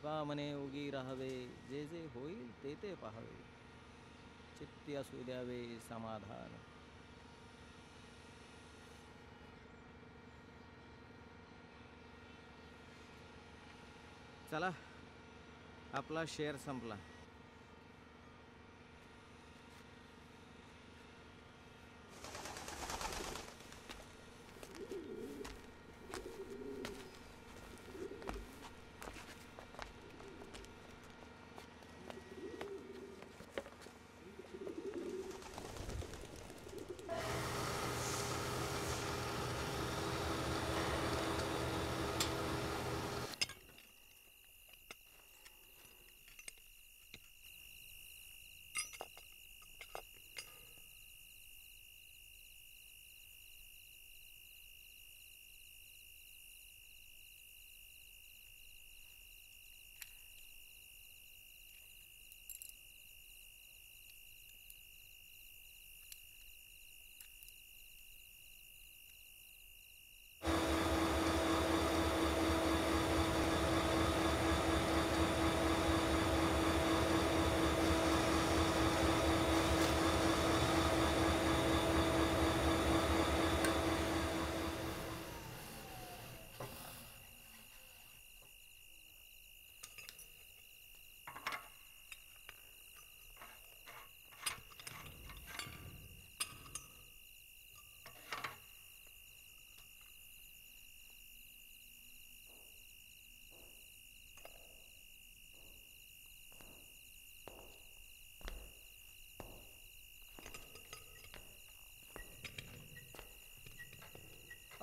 का म्हणे उगी राहावे, जे जे होईल ते ते पाहावे, चित्ती असू द्यावे समाधान. चला, आपला शेअर संपला.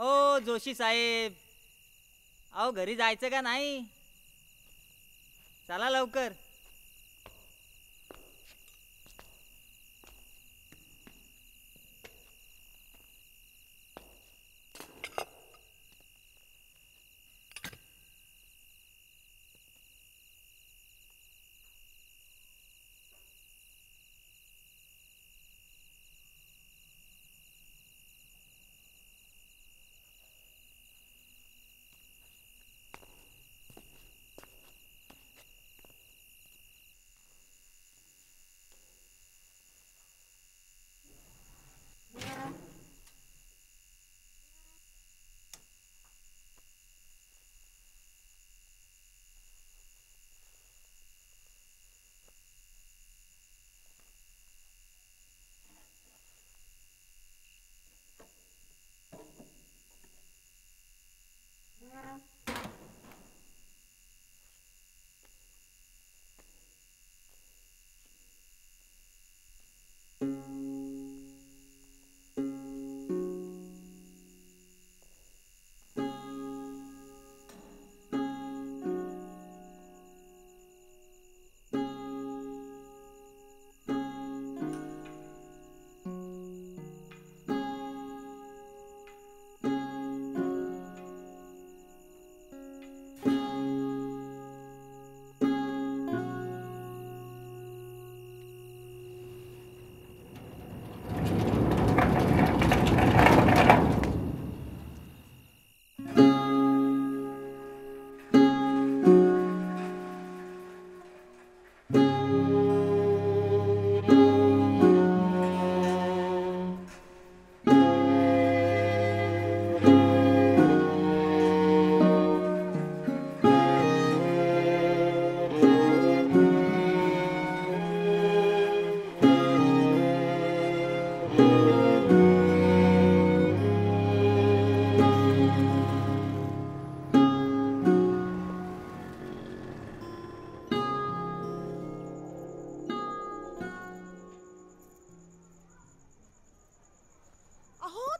ओ जोशी साहेब, अहो घरी जायचं का नाही? चला लवकर.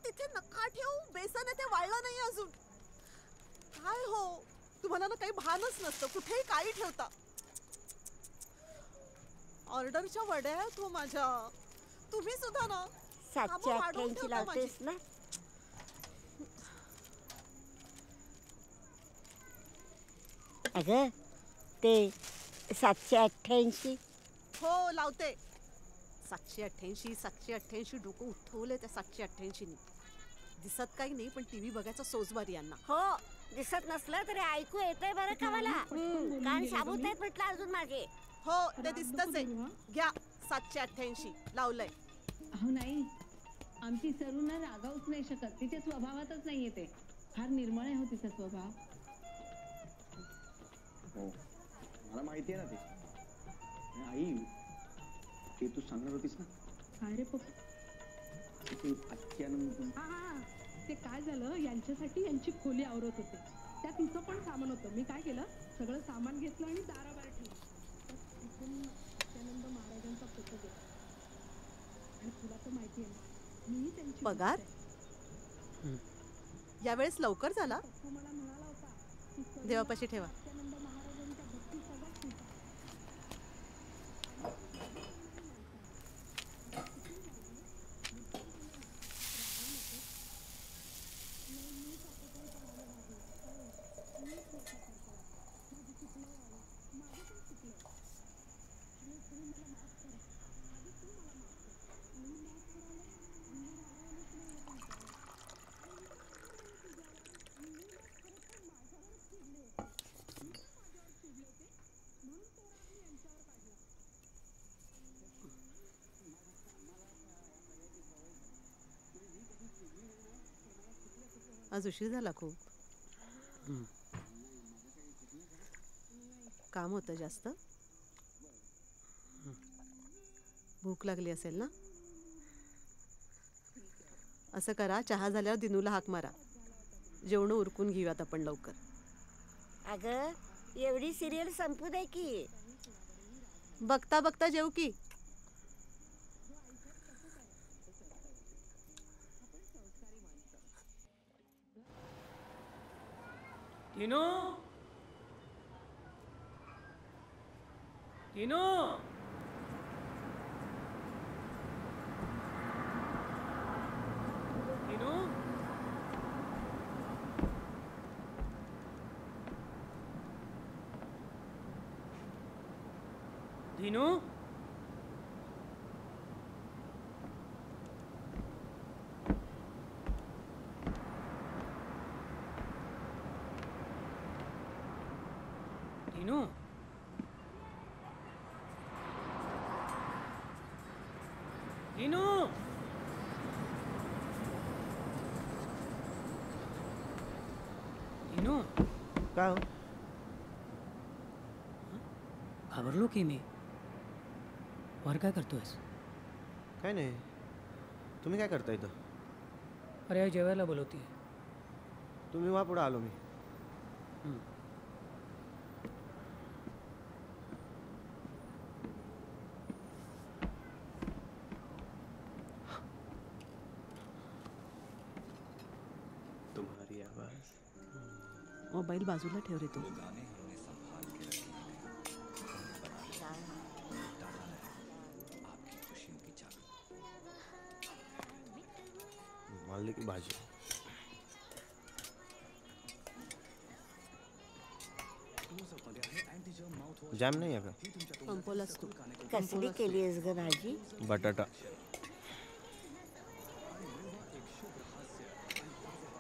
तिथे नका ठेवू, बेसन ते वाळलं नाही अजून. काय हो, तुम्हाला ना काही भानच नसतं, कुठेही काही ठेवता. ऑर्डरच्या वड्या आहेत हो माझ्या. तुम्ही सुद्धा ना 788 लावतेस ना. अगं ते 788. हो लावते. 788 788 डोकं उठवले त्या 788 नी. दिसत काही नाही पण टीव्ही बघायचा सोजवारी यांना. हो दिसत नसलं तरी ऐकू येतंय बरं का मला. कान शाबूत आहेत म्हटलं अजून माझे. हो ते दिसतच आहे. घ्या 788 लावलंय. अहो नाही, आमची सरू ना रागावूच नाही शकत. तिच्या स्वभावातच नाही येते. फार निर्मळ आहे हो तिचा स्वभाव. हो मला माहिती आहे ना ते. आई ते तू सांगणार होतीस ना काय रे पप्पा? ते अत्यानंद. हा, ते काय झालं, यांच्यासाठी यांची खोली आवरत होते. त्यात तिचं पण सामान होतं. मी काय केलं, सगळं सामान घेतलं आणि दाराबाहेर ठेवलं. तर तिथून सत्यानंद महाराजांचा फोटो घेतला. आणि तुला तर माहिती आहे ना, मीही त्यांची पगार? भक्त आहे. यावेळेस लवकर झाला. पप्पू मला म्हणाला होता की सरू देवापाशी ठेवा. सत्यानंद महाराजांच्या भक्ती सगळ्यात ठीक आहे. आज उशीर झाला खूप. काम होतं जास्त. भूक लागली असेल ना. असं करा, चहा झाल्यावर दिनूला हाक मारा. जेवण उरकून घेऊयात आपण लवकर. अगं एवढी सिरियल संपू दे की. बघता बघता जेव की. टीनू, टीनू, टीनू, टीनू, टीनू, टीनू, टीनू, काय हो? घाबरलो की मी. वर काय करतोयस? काय नाही. तुम्ही काय करता इथं? अरे आई जेवायला बोलवतीये. तुम्ही वा पुढं आलो मी. तुम्हारी आवाज. मोबाईल बाजूला ठेव रे तू. मारली की भाजी. जॅम नाही आहे का? संपवलास तू. कसली केलीस ग भाजी? बटाटा.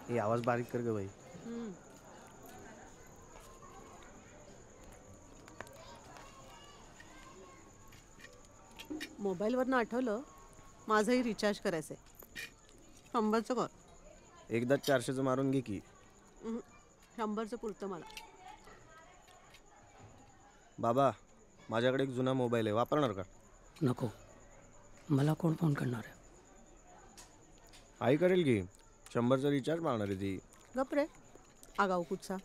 हे आवाज बारीक कर ग बाई. मोबाईलवरनं आठवलं, माझंही रिचार्ज करायचंय. 100चं कर. एकदा 400चं मारून घे की. 100चं पुरतं मला. बाबा, माझ्याकडे एक जुना मोबाईल आहे, वापरणार का? नको, मला कोण फोन करणार आहे? आई करेल की. 100चं रिचार्ज मारणार आहे ती. गप रे आगाऊ कुठचा.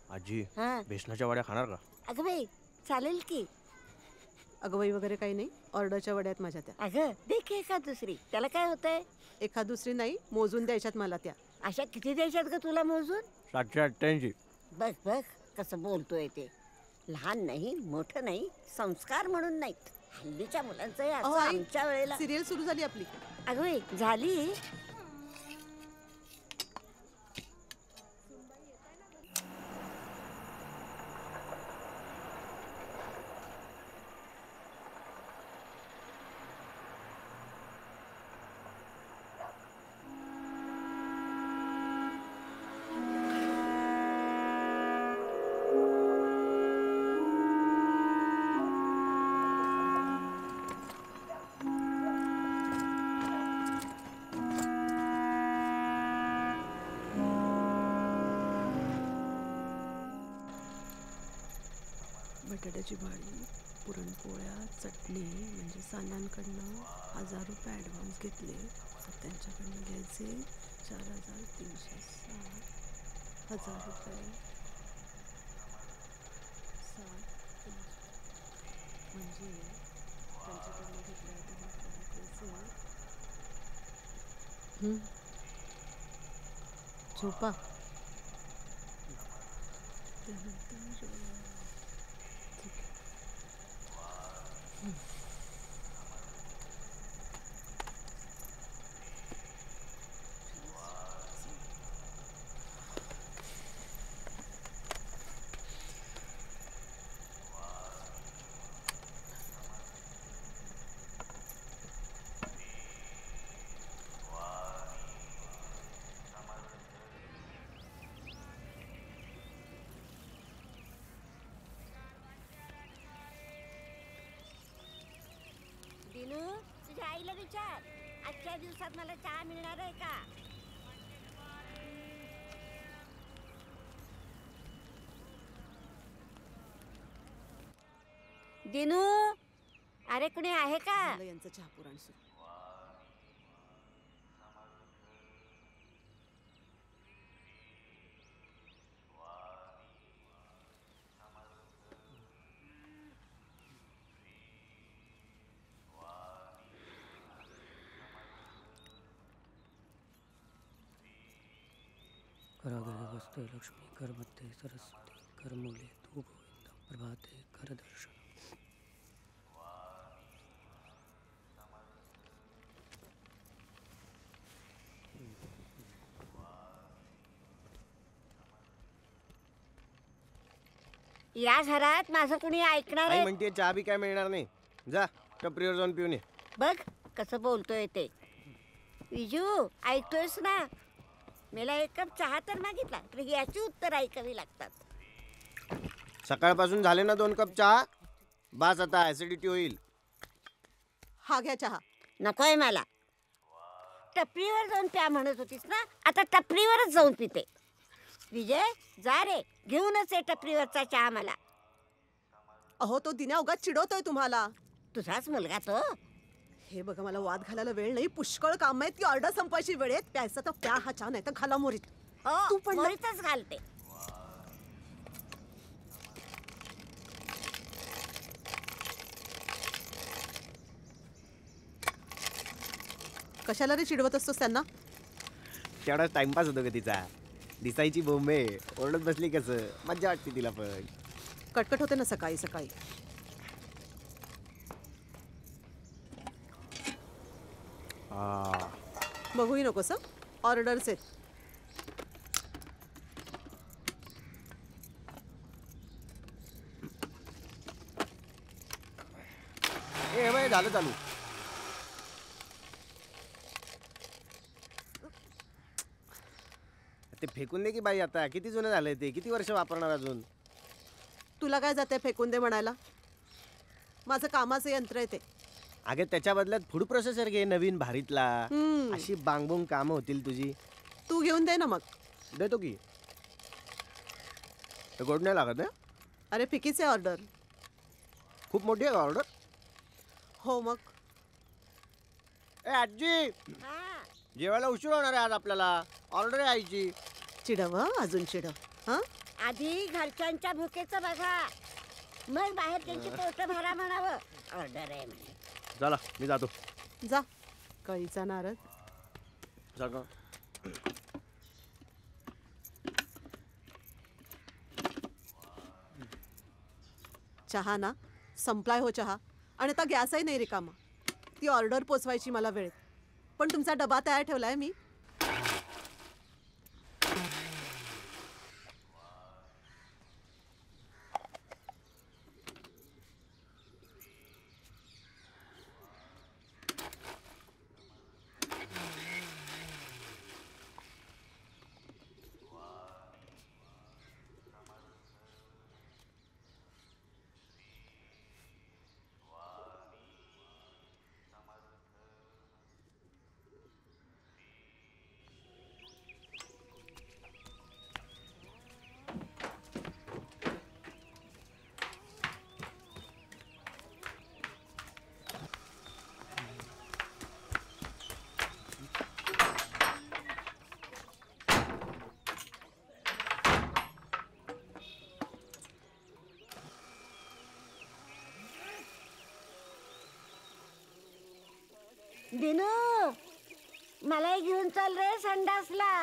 आजी, हा बेसनाच्या वड्या खाणार का? अगं बाई चालेल की. अगवाई वगैरे काही नाही. ऑर्डरच्या वड्यात माझ्या त्या. अगं दे की एका दुसरी, त्याला काय होतंय? एखाद दुसरी नाही, मोजून द्यायच्यात मला त्या. अशा किती द्यायच्यात ग तुला मोजून? 788. बघ बघ कसं बोलतोय ते. लहान नाही मोठं नाही, संस्कार म्हणून नाहीत. हल्लीच्या मुलांचं हे असं. अहो, आई, आमच्या वेळेला. सिरियल सुरू झाली आपली. अगं बाई झाली. बटाट्याची भाजी, पुरणपोळ्या, चटणी म्हणजे सानांकडनं 1000 रुपये ॲडव्हान्स घेतले. तर त्यांच्याकडनं घ्यायचे 4360. 1000 रुपये 7 म्हणजे त्यांच्याकडनं घेतले झोपा. त्यानंतर ठीक आहे. दिनू, तुझ्या आईला विचार, आजच्या दिवसात मला चहा मिळणार आहे का? दिनू, अरे कुणी आहे का? झालं यांचं चहा पुराण सुरू. कराग्रे वस्ते लक्ष्मी करमध्ये सरस्वती करमूले तू गोविंद प्रभाते करदर्शन. या घरात माझं कुणी ऐकणार आई आहे? म्हणते चहा बी काय मिळणार नाही. जा टपरीवर जाऊन पिऊन ये. बघ कसं बोलतोय ते. विजू, ऐकतोयस ना? मला 1 कप चहा तर मागितला तर याची उत्तर ऐकावी लागतात. सकाळपासून झाले ना 2 कप चहा. बास आता ऍसिडिटी होईल. हा घ्या चहा. नकोय मला. टपरीवर जाऊन प्या म्हणत होतीस ना, आता टपरीवरच जाऊन पिते. विजय, जा रे, घेऊनच ये टपरीवरचा चहा मला. अहो, तो दिन्या उगाच चिडवतोय तुम्हाला. तुझाच मुलगा तो. हे बघा, मला वाद घालायला वेळ नाही. पुष्कळ काम आहे. ती ऑर्डर संपायची वेळ आहे. प्यायचा तर प्या हा चहा, नाही तर घाला मोरीत. हो, तू पण ना. मोरीतच घालते. कशाला रे चिडवत असतोस त्यांना? तेवढाच टाइमपास होतो का तिचा. दिसायची बोंबे ओरडत बसली कसं मज्जा वाटते तिला पण. कटकट होते ना सकाळी सकाळी. बघूही नकोस ऑर्डर्स आहेत. ए बाई, झालं चालू. ते फेकून दे की बाई. आता किती जुनं झालंय ते. किती वर्ष वापरणार अजून. तुला काय जाते फेकून दे म्हणायला? माझं कामाचं यंत्र आहे ते. अगे त्याच्या बदल्यात फूड प्रोसेसर घे नवीन भारीतला. हम्म. अशी बांगबुंग कामं होतील तुझी. तू घेऊन दे ना मग. देतो की. ते गोड नाही लागत. अरे फिकीच आहे ऑर्डर. खूप मोठी आहे ऑर्डर. हो मग. ए आजी, हा, जेवायला उशीर होणार आहे आज आपल्याला. ऑर्डर आहे आईची. चिडव हं, अजून चिडव. हा, आधी घरच्यांच्या भुकेचं बघा, मग बाहेर त्यांची पोट भरा म्हणावं. ऑर्डर आहे म्हणे. चला मी जातो. जा. कळीचा नारद. सगळं चहा ना संपलाय हो चहा. आणि आता गॅसही नाही रिकामा. ती ऑर्डर पोचवायची मला वेळ. पण तुमचा डबा तयार ठेवलाय मी. दिनू मलाही घेऊन चाल रे संडासला.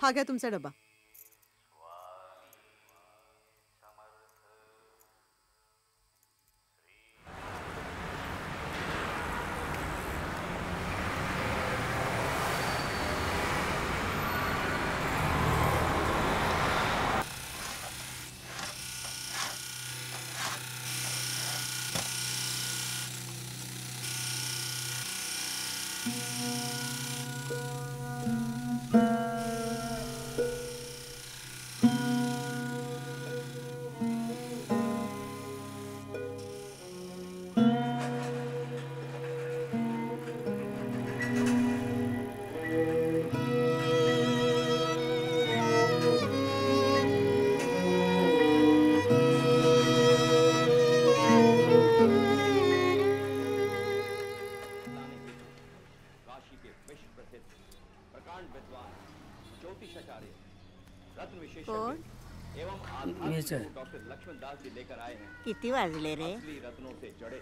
हा घ्या तुमचा डबा. काशी के विश्व प्रसिद्ध प्रकांड विद्वान ज्योतिषाचार्य रत्न विशेषज्ञ एवं आध्यात्मिक डॉक्टर लक्ष्मण दास जी लेकर आए हैं किती वाजले रे? असली रत्नों से जड़े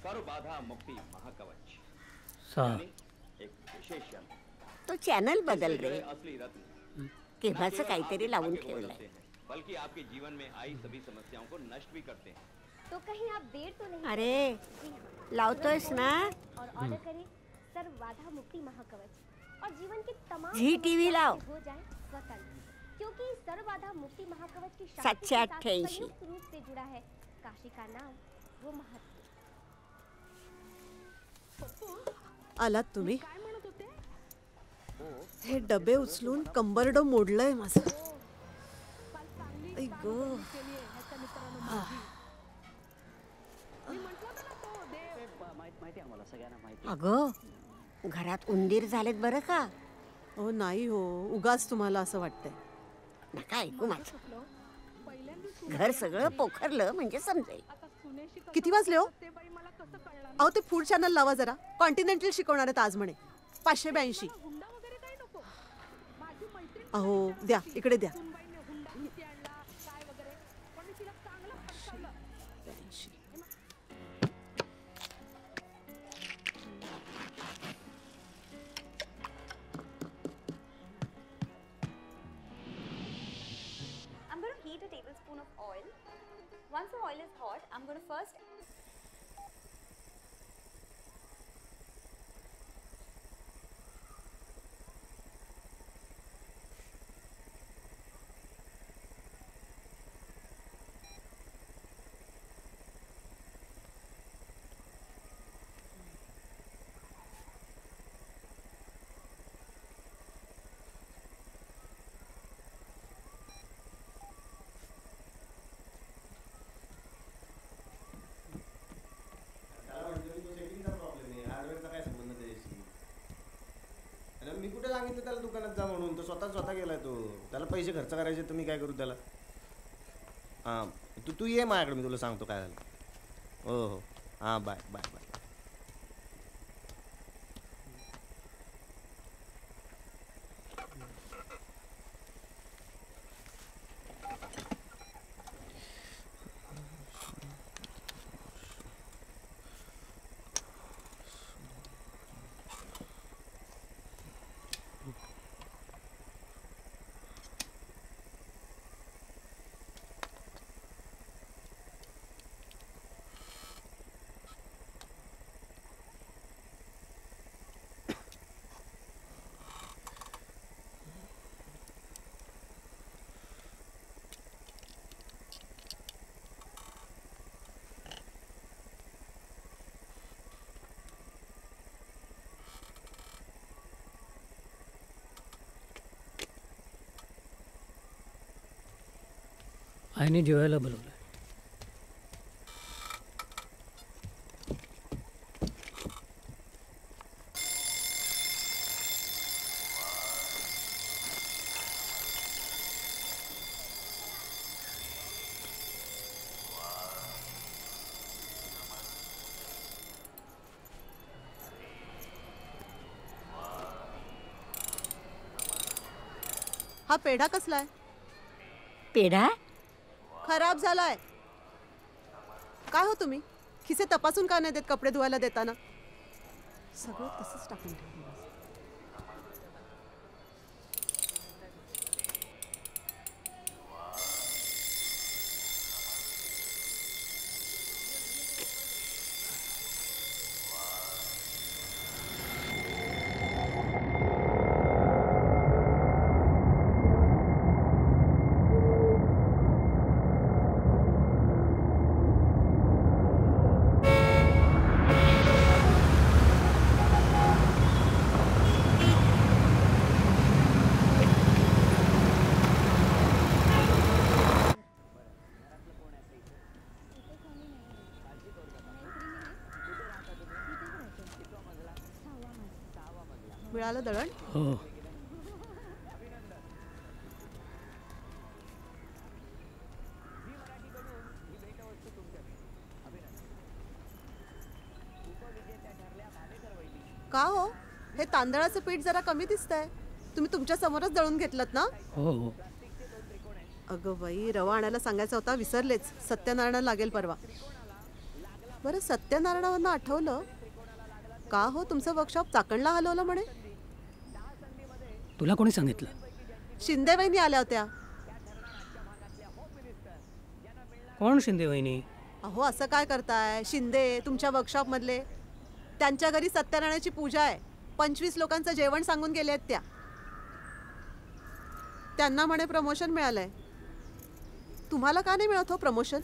सर्व बाधा मुक्ति महाकवच. सहा. यानी एक विशेष यंत्र. तो चॅनल बदल रे. असली रत्न केव्हाचं काहीतरी लावून ठेवलंय. बल्कि आपके जीवन में आई सभी समस्याओं को नष्ट भी करते हैं. तो कहीं आप देर तो नहीं अरे लावतोयस ना? और ऑर्डर करें सर्व बाधा मुक्ति महाकवच और जीवन के तमाम झी टीव्ही लाव. हो जाए स्वतंत्र क्योंकि सर्व बाधा मुक्ति महाकवच की शक्ति 788. संयुक्त रूप से जुड़ा है काशी का नाम वो महत्व. आलात तुम्ही? काय म्हणत होते? हे डबे उचलून कंबरडं मोडलंय माझं. काल चांगली आई गो. केली आहे ह्याच्या मित्रानं माझी. मी म्हटलं होतं ना तो देव. माहिती आम्हाला सगळ्यांना माहिती. अगं घरात उंदीर झालेत बरं का? हो नाही हो, उगाच तुम्हाला असं वाटतंय. नका ऐकू माझं. पहिल्यांदा घर सगळं पोखरलं म्हणजे समजेल. आता सुनेशी कसं किती वाजले हो? ते बाई मला कसं कळणार? अहो ते फूड चॅनल लावा जरा. कॉन्टिनेंटल शिकवणार आहेत आज म्हणे. 582. हुंडा वगैरे काही नको. माझी मैत्रीण अहो द्या, इकडे द्या. सुनबाईने हुंडा किती आणला काय वगैरे पण मी तिला चांगलं फटकावलं. 82. I'm going to heat a tablespoon of oil. Once the oil is hot, I'm going to first मी कुठे सांगितलं त्याला दुकानात जा म्हणून? तो स्वतः गेलाय. तो त्याला पैसे खर्च करायचे तर मी काय करू त्याला? हां तू ये माझ्याकडे, मी तुला सांगतो काय झालं. हो हो हां बाय बाय बाय. आईने जेवायला बोलवलं. हा पेढा कसला आहे? पेढा? खराब झालाय. काय हो तुम्ही खिसे तपासून का नाही देत कपडे धुवायला देताना? सगळं तसंच टाकून ठेवलं. मिळालं दळण? हो. का हो हे तांदळाचं पीठ जरा कमी दिसतंय. तुम्ही तुमच्या समोरच दळून घेतलं ना? हो हो. अगं बाई, रवा आणायला सांगायचा होता, विसरलेच. सत्यनारायण लागेल परवा. बरं, सत्यनारायणावरनं आठवलं, का हो तुमचं वर्कशॉप चाकणला हलवलं म्हणे? तुला कोणी सांगितलं? शिंदे वहिनी आल्या होत्या. कोण शिंदे वहिनी? अहो असं काय करताय? शिंदे तुमच्या वर्कशॉप मधले. त्यांच्या घरी सत्यनारायणाची पूजा आहे. 25 लोकांचं जेवण सांगून गेले आहेत त्या. त्यांना म्हणे प्रमोशन मिळालंय. तुम्हाला का नाही मिळत हो प्रमोशन?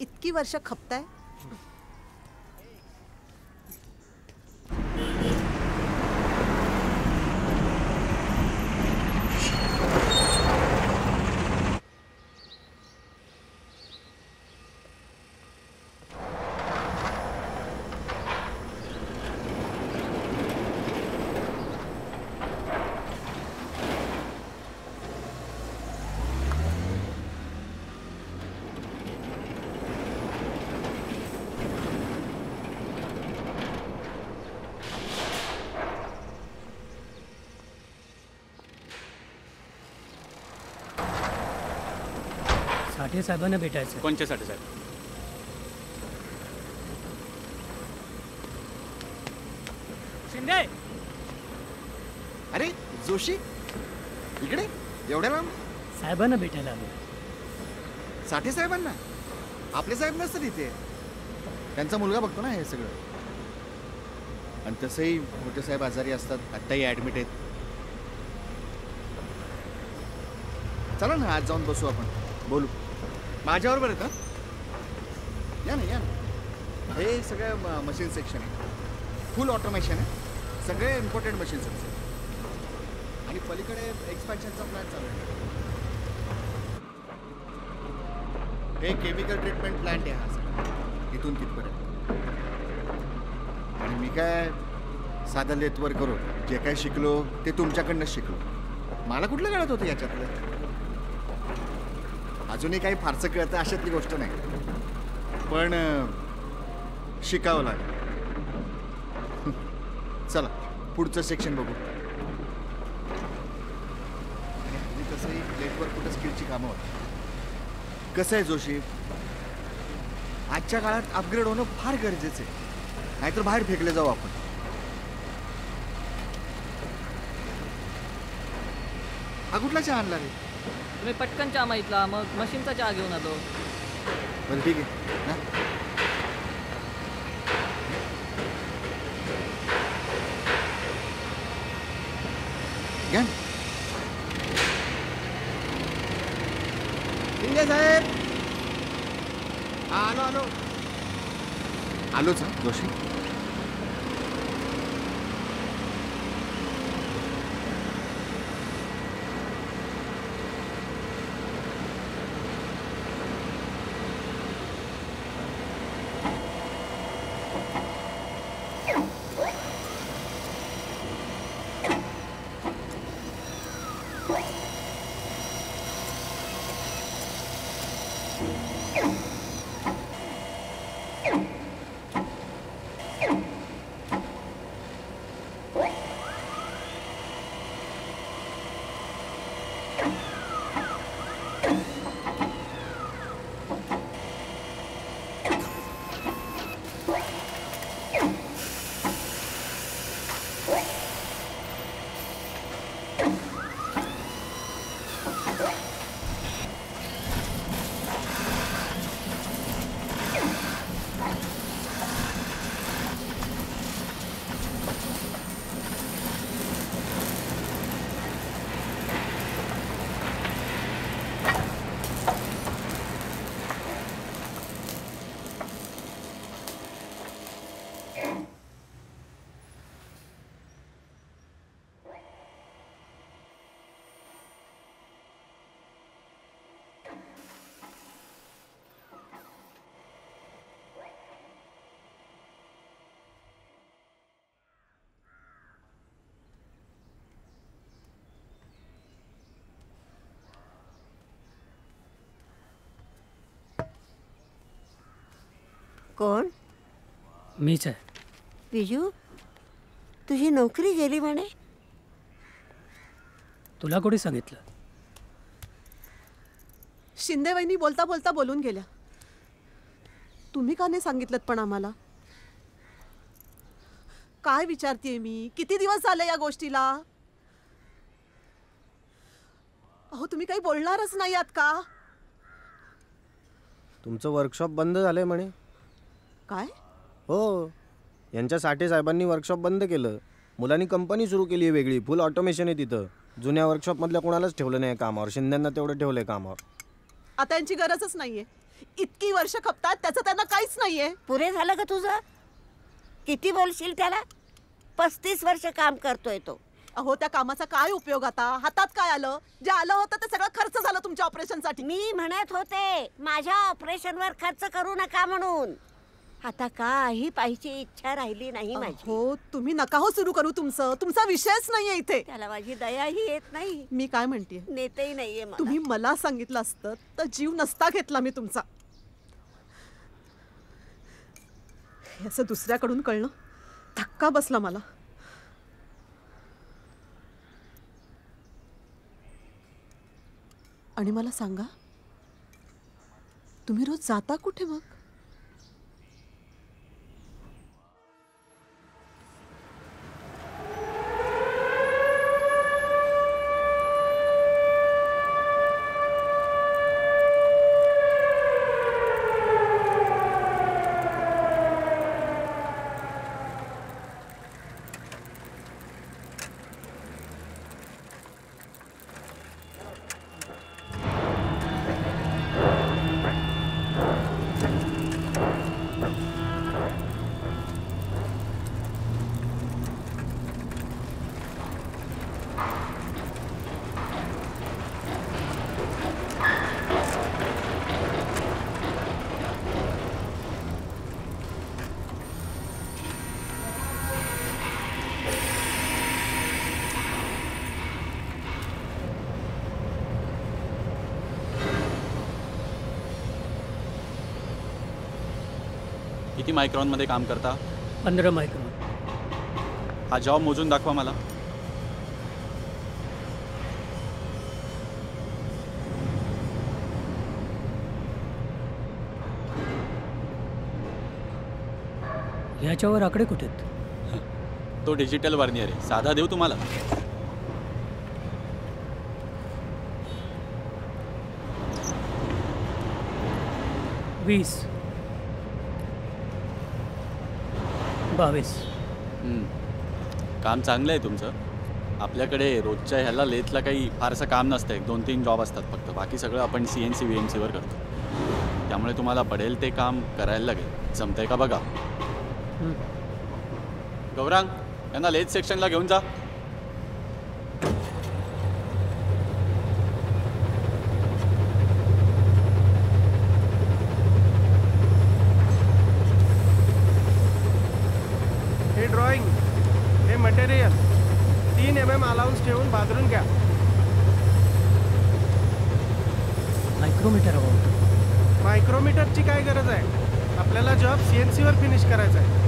इतकी वर्ष खपताय. साठे साहेबांना भेटायचं. कोणच्या साठे साहेब? शिंदे. अरे जोशी, इकडे एवढ्या लांब? साहेबांना भेटायला आलो. साठे साहेबांना? आपले साहेब नसतात इथे. त्यांचा मुलगा बघतो ना हे सगळं. आणि तसंही मोठे साहेब आजारी असतात, आत्ताही ॲडमिट आहेत. चला ना आज जाऊन बसू, आपण बोलू. माझ्याबरोबर आहेत. या ना, या ना. हे सगळं मशीन सेक्शन आहे, फुल ऑटोमेशन आहे. सगळे इम्पॉर्टंट मशीन्स आहेत. आणि पलीकडे एक्सपॅन्शनचा प्लॅन चालू आहे. हे केमिकल ट्रीटमेंट प्लांट आहे हा सगळा, इथून तिथपर्यंत. आणि मी काय साधा लेतवर करू, जे काय शिकलो ते तुमच्याकडनंच शिकलो. मला कुठलं कळत होतं याच्यातलं? अजूनही काही फारसं कळतं अशातली गोष्ट नाही, पण शिकावं लागेल. चला पुढचं सेक्शन बघू. आणि तसंही लेटवर कुठं स्किलची कामं होतात. कसं आहे जोशी, आजच्या काळात अपग्रेड होणं फार गरजेचं आहे, नाहीतर बाहेर फेकले जाऊ आपण. हा कुठला चहा आणला रे? तुम्ही पटकन चहा मागितला, मग मशीनचा चहा घेऊन आलो. बरं ठीक आहे ना. घ्या शिंदे साहेब. आलो आलो आलोच हा जोशी. कोण? मीच आहे. विजू, तुझी नोकरी गेली म्हणे. तुला कोणी सांगितलं? शिंदे वहिनी बोलता बोलता बोलून गेल्या. तुम्ही का नाही सांगितलं पण आम्हाला? काय विचारतेय मी? किती दिवस झाले या गोष्टीला? अहो तुम्ही काही बोलणारच नाही आहात का? तुमचं वर्कशॉप बंद झालंय म्हणे. काय? हो, यांच्या साठे साहेबांनी वर्कशॉप बंद केलं. मुलांनी कंपनी सुरू केली आहे वेगळी. फुल ऑटोमेशन आहे तिथं. जुन्या वर्कशॉपमधल्या कोणालाच ठेवलं नाही कामावर. शिंदेंना तेवढं ठेवलंय कामावर. आता यांची गरजच नाहीये. इतकी वर्ष खपतात त्याचं त्यांना काहीच नाहीये. पुरे झालं का तुझं? किती बोलशील त्याला? 35 वर्ष काम करतोय तो. अहो त्या कामाचा काय उपयोग आता? हातात काय आलं? जे आलं होतं ते सगळं खर्च झालं तुमच्या ऑपरेशनसाठी. मी म्हणत होते माझ्या ऑपरेशनवर खर्च करू नका म्हणून. आता काही पाहिजे इच्छा राहिली नाही माझी. हो तुम्ही नका हो सुरू करू तुमचं. तुमचा विषयच नाहीये इथे. त्याला माझी दयाही येत नाही. मी काय म्हणतेय, नेतेही नाहीये मला. तुम्ही मला सांगितलं असतं तर जीव नसता घेतला मी तुमचा. हे असं दुसऱ्याकडून कळणं धक्का बसला मला. आणि मला सांगा, तुम्ही रोज जाता कुठे मग? किती मायक्रॉनमध्ये काम करता? 15 मायक्रॉन. हा जॉब मोजून दाखवा मला. ह्याच्यावर आकडे कुठे आहेत? तो डिजिटल वर्नियर आहे. साधा देऊ तुम्हाला? वीस 22. काम चांगलं आहे तुमचं. आपल्याकडे रोजच्या ह्याला लेथला काही फारसं काम नसतं. 1-2-3 जॉब असतात फक्त. बाकी सगळं आपण CNC VNCवर करतो. त्यामुळे तुम्हाला पडेल ते काम करायला लागेल. जमतंय का बघा. गौरांग यांना लेथ सेक्शनला घेऊन जा. हे ड्रॉइंग, हे मटेरियल 3 mm अलाउन्स ठेवून बाजरून घ्या. मायक्रोमीटर हवं होतं. मायक्रोमीटरची काय गरज आहे? आपल्याला जॉब CNCवर फिनिश करायचा आहे.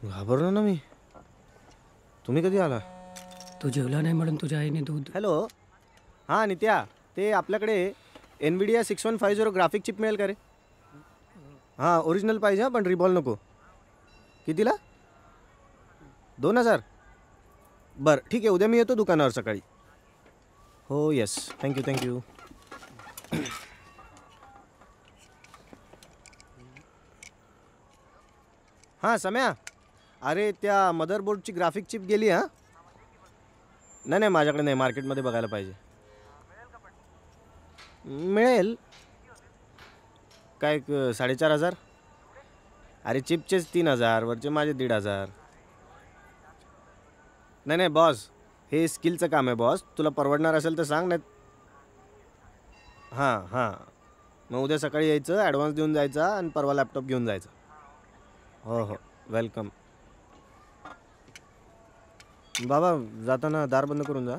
घाबरलो ना मी. तुम्ही कधी आला? तू जेवला नाही म्हणून तुझ्या आईने दूध. हॅलो, हां नित्या, ते आपल्याकडे NVIDIA 6150 ग्राफिक चिप मिळेल का रे? हां ओरिजिनल पाहिजे हां, पण रिबॉल नको. कितीला? 2000. बरं ठीक आहे, उद्या मी येतो दुकानावर सकाळी. हो येस, थँक्यू. हां सम्या, अरे त्या मदरबोर्डची ग्राफिक चिप गेली. हां नाही माझ्याकडे नाही, मार्केटमध्ये बघायला पाहिजे. मिळेल काय 4500. अरे चिपचेच 3000, वरचे माझे 1500. नाही बॉस, हे स्किलचं काम आहे बॉस. तुला परवडणार असेल तर सांग. नाही हां मग उद्या सकाळी यायचं, ॲडव्हान्स देऊन जायचा आणि परवा लॅपटॉप घेऊन जायचा. हो वेलकम. बाबा जाताना दार बंद करून जा.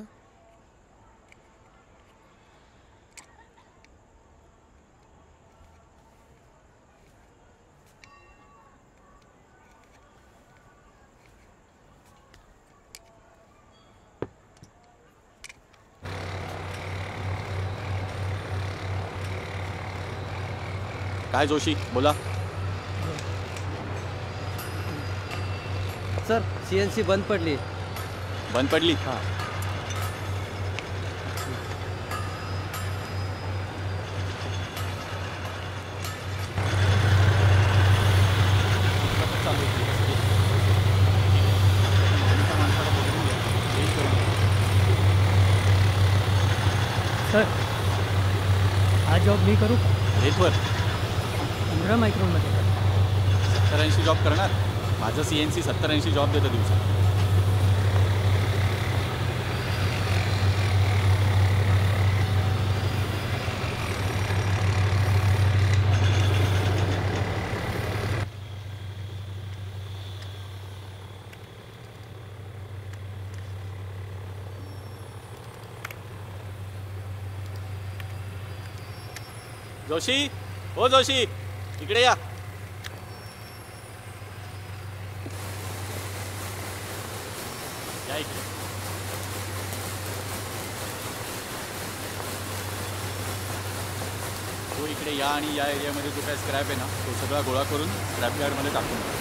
काय जोशी बोला. सर CNC बंद पडली. हां सर हा जॉब मी करू का? रेतवर 15 मायक्रोनमध्ये. 70-80 जॉब करणार. माझं CNC 70-80 जॉब देतं दिवसात. जोशी, हो जोशी, इकडे या. या इकडे. हो इकडे या आणि या एरियामध्ये जो काय स्क्रॅप आहे ना तो सगळा गोळा करून स्क्रॅप यार्डमध्ये टाकून द्या.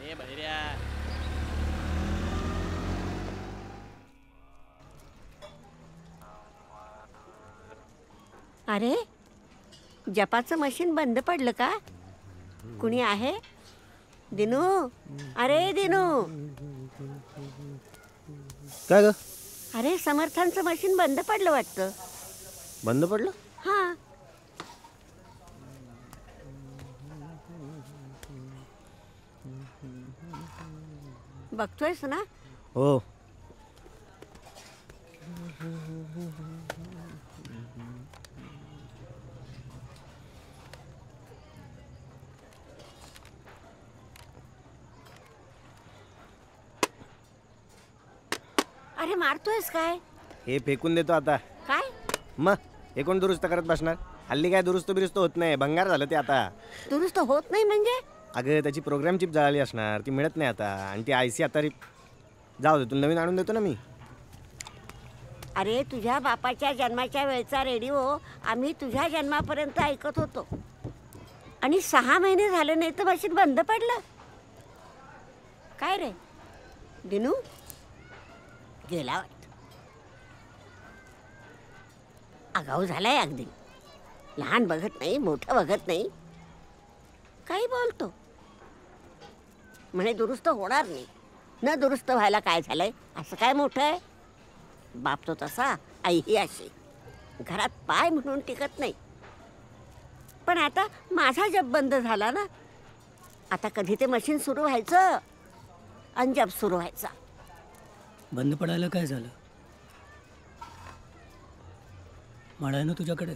ए बहिऱ्या अरे जपाचं मशीन बंद पडलं का? कुणी आहे? दिनू, अरे दिनू. काय ग? अरे समर्थांचं मशीन बंद पडलं वाटतं. बंद पडलं? हा. बघतोयस ना? हो. अरे मारतोयस काय? हे फेकून देतो आता. काय? मग हे कोण दुरुस्त करत बसणार? हल्ली काय दुरुस्त बिरुस्त होत नाही, भंगार झालं ते आता. दुरुस्त होत नाही म्हणजे? अगं त्याची प्रोग्राम चिप जळाली असणार, ती मिळत नाही आता. आणि ती IC आता जाऊ दे, तुला नवीन आणून देतो ना मी. अरे तुझ्या बापाच्या जन्माच्या वेळचा रेडिओ आम्ही तुझ्या जन्मापर्यंत ऐकत होतो आणि 6 महिने झाले नाही तर मशीन बंद पडलं. काय रे दिनू? गेला वाटतं. आगाऊ झालाय अगदी. लहान बघत नाही, मोठं बघत नाही, काही बोलतो. म्हणे दुरुस्त होणार नाही. न दुरुस्त व्हायला काय झालंय? असं काय मोठं आहे? बाप तो तसा, आई ही अशी. घरात पाय म्हणून टिकत नाही. पण आता माझा जब बंद झाला ना, आता कधी ते मशीन सुरू व्हायचं आणि जब सुरू व्हायचा. बंद पडायला काय झालं? माळा ना तुझ्याकडे.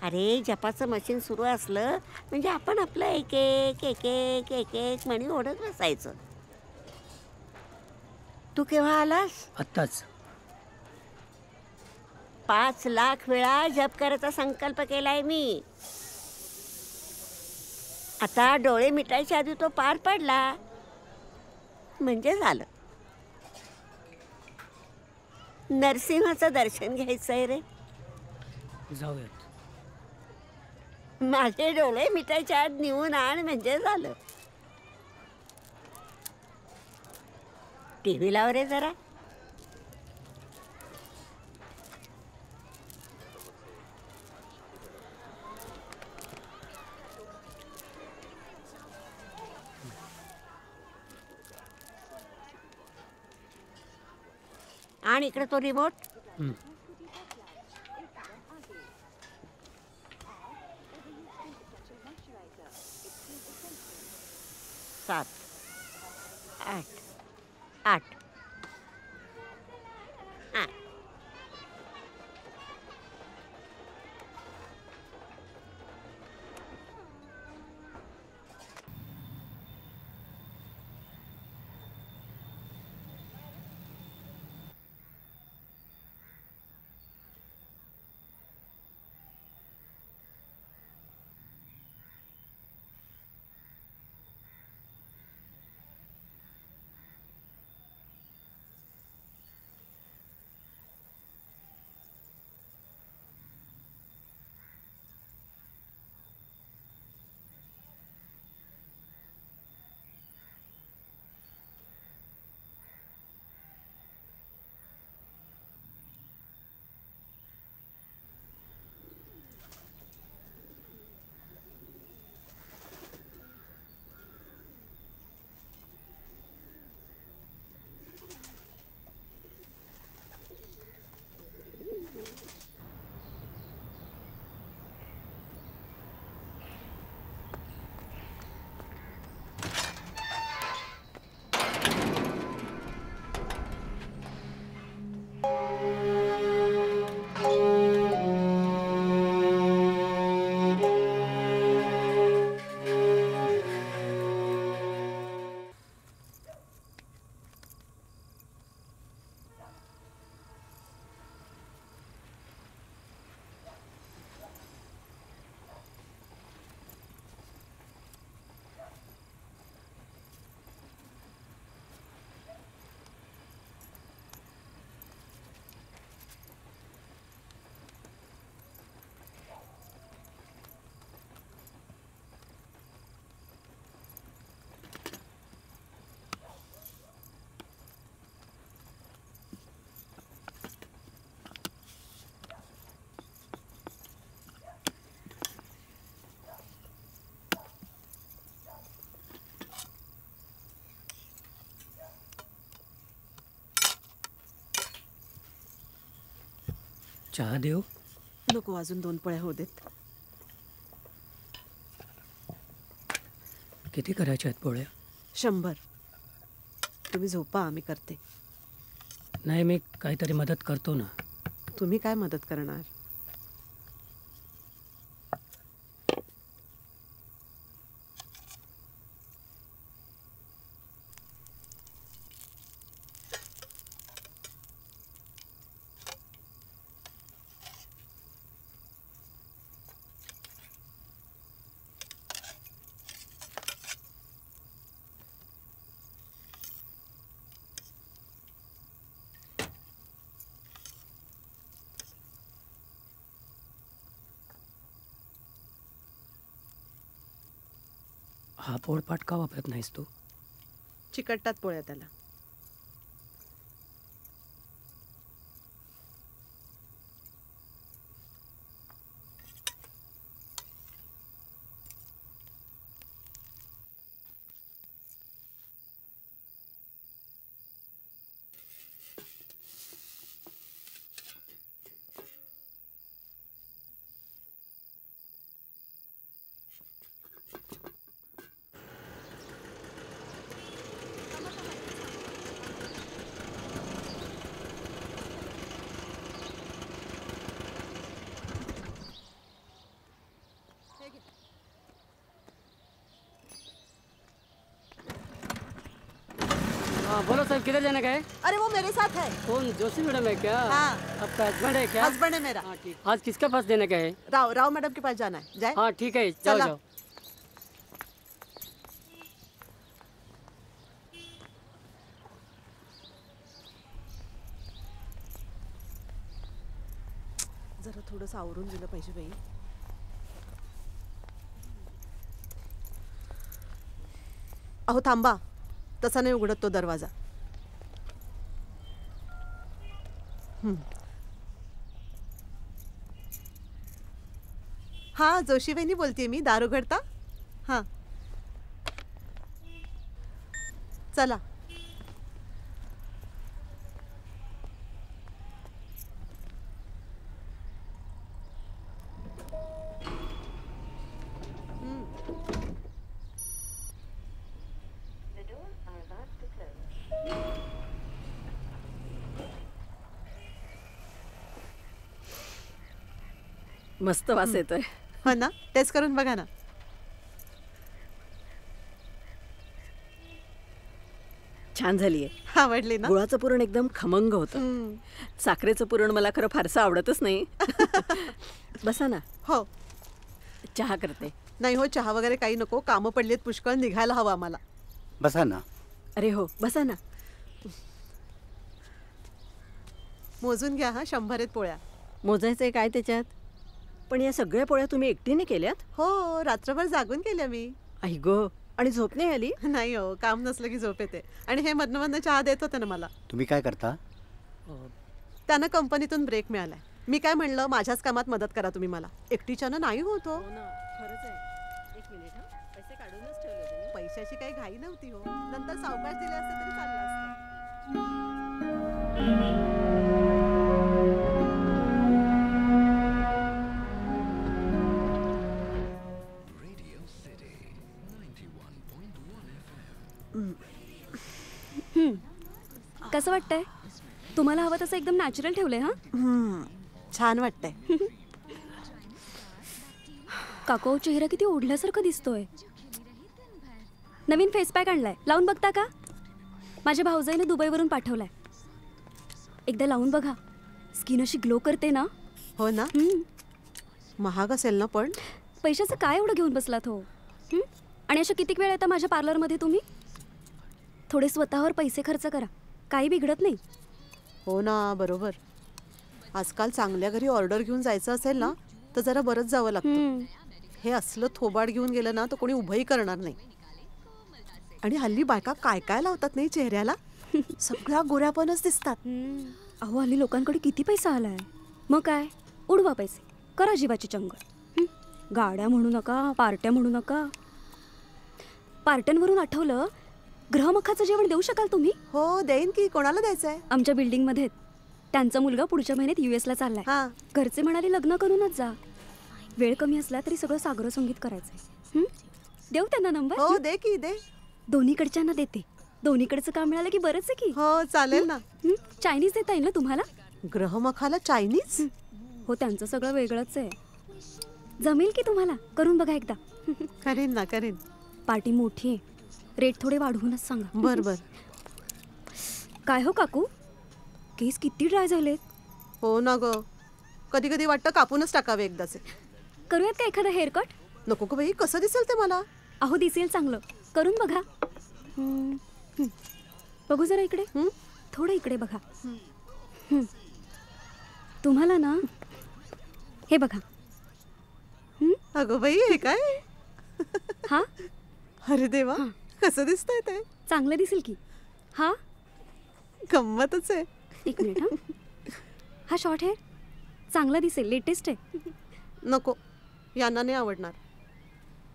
अरे जपाचं मशीन सुरू असलं म्हणजे आपण आपलं एक एक एक एक एक एक म्हणी ओढत बसायचं. तू केव्हा आलास? आत्ताच. 5 लाख वेळा जप करायचा संकल्प केलाय मी. आता डोळे मिटायच्या आधी तो पार पडला म्हणजे झालं. नरसिंहाचं दर्शन घ्यायचंय रे. जाऊयात. माझे डोळे मिटायच्या आत निवून आण म्हणजे झालं. TV लाव रे जरा. आणि इकडे तो रिमोट. हं. 7 8 8 8. चहा देऊ? नको, अजून 2 पोळ्या होऊ देत. किती करायच्या आहेत पोळ्या? 100. तुम्ही झोपा, आम्ही करते. नाही, मी काहीतरी मदत करतो ना. तुम्ही काय मदत करणार? हा पोळपाट का वापरत नाहीस तू? चिकटतात पोळ्या त्याला. हाँ बोलो साहब, किधर जाने का है? अरे वो मेरे साथ है. कौन, जोशी मैडम है क्या? हाँ. आपका हस्बैंड है क्या? हस्बैंड है मेरा. हाँ ठीक. आज किसके पास देने का है? राव मैडम के पास जाना है. जाए? हाँ ठीक है, जाओ जाओ. जरा थोडंसं आवरून दिलं पाहिजे बाई. अहो थांबा, तसा नाही उघडत तो दरवाजा. हा, जोशी वहिनी बोलतेय मी. दार उघडता? हा, चला. मस्त वास येतोय. हो ना, टेस्ट करून बघा ना. छान झालीये. आवडली ना? गुळाचं पुरण एकदम खमंग होतं. साखरेचं पुरण मला खरं फारसं आवडतच नाही. बसा ना. हो, चहा करते. नाही हो, चहा वगैरे काही नको. कामं पडलीत पुष्कळ, निघायला हवं आम्हाला. बसा ना. अरे हो, बसा ना. मोजून घ्या. हा, 100 आहेत पोळ्या. मोजायचंय काय त्याच्यात? पण या सगळ्या पोळ्या तुम्ही एकटीने केल्यात? हो, रात्रभर जागून केल्या मी. आई गो, आणि झोप नाही आली? नाही हो, काम नसलं की झोप येते. आणि हे मधनं मधनं चहा देत होते ना मला. तुम्ही काय करता? त्यांना कंपनीतून ब्रेक मिळालाय. मी काय म्हणलं, माझ्याच कामात मदत करा तुम्ही मला. एकटीच्यानं नाही होतो. खरंच आहे. एक मिनिट हा, पैसे काढूनच ठेवले तुम्ही. पैशाची काही घाई नव्हती हो. नंतर सावकाश दिले असते तरी चाललं असतं. कसं वाटतंय? तुम्हाला हवं तसं एकदम नॅचरल ठेवलंय. हा, छान वाटतंय. काको, चेहरा किती ओढल्यासारखं दिसतोय. नवीन फेस पॅक आणलाय, लावून बघता का? माझ्या भाऊजाईने दुबईवरून पाठवलाय. एकदा लावून बघा, स्किन अशी ग्लो करते ना. हो ना. महाग असेल ना पण? पैशाचं काय एवढं घेऊन बसलात हो? आणि अशा किती वेळ येता माझ्या पार्लरमध्ये तुम्ही? थोडे स्वतःवर पैसे खर्च करा, काही बिघडत नाही. हो ना, बरोबर. आजकाल चांगल्या घरी ऑर्डर घेऊन जायचं असेल ना तर जरा बरंच जावं लागतं. हे असलं थोबाड घेऊन गेलं ना तर कोणी उभंही करणार नाही. आणि हल्ली बायका काय काय लावतात नाही चेहऱ्याला, सगळ्या गोऱ्यापणच दिसतात. अहो, हल्ली लोकांकडे किती पैसा आलाय. मग काय, उडवा पैसे, करा जीवाची चंगळ. गाड्या म्हणू नका, पार्ट्या म्हणू नका. पार्ट्यांवरून आठवलं, ग्रहमखाचं जेवण देऊ शकाल तुम्ही? हो, देईन की. कोणाला द्यायचंय? आमच्या बिल्डिंगमध्ये. त्यांचा मुलगा पुढच्या महिन्यात US ला चाललाय. घरचे म्हणाले लग्न करूनच जा. वेळ कमी असला तरी सगळं सागर संगीत करायचंय. देऊ त्यांना नंबर? हो दे की दे. दोन्हीकडच्यांना देते. दोन्हीकडचं काम मिळालं की बरंच आहे की. हो चालेल ना. चायनीज देता येईल ना तुम्हाला? ग्रहमखाला चायनीज? हो त्यांचं सगळं वेगळंच आहे. जमेल की तुम्हाला? करून बघा एकदा. करीन ना करीन. पार्टी मोठी आहे. रेट थोडे वाढवूनच सांगा. बर बर. काय हो काकू, केस किती ड्राय झालेत. हो ना ग, कधी कधी वाटतं कापूनच टाकावे एकदाचे. करूयात का एखादा हेअरकट? नको का बाई, कसं दिसेल ते मला? अहो दिसेल चांगलं, करून बघा. बघू जरा इकडे. थोडं इकडे बघा. तुम्हाला ना हे बघा. अगं बाई हे काय? हा अरे देवा, कसं दिसतंय ते? चांगलं दिसेल की. हा गंमतच आहे. एक मिनिट. हा शॉर्ट हेअर चांगला दिसेल, लेटेस्ट आहे. नको, यांना नाही आवडणार.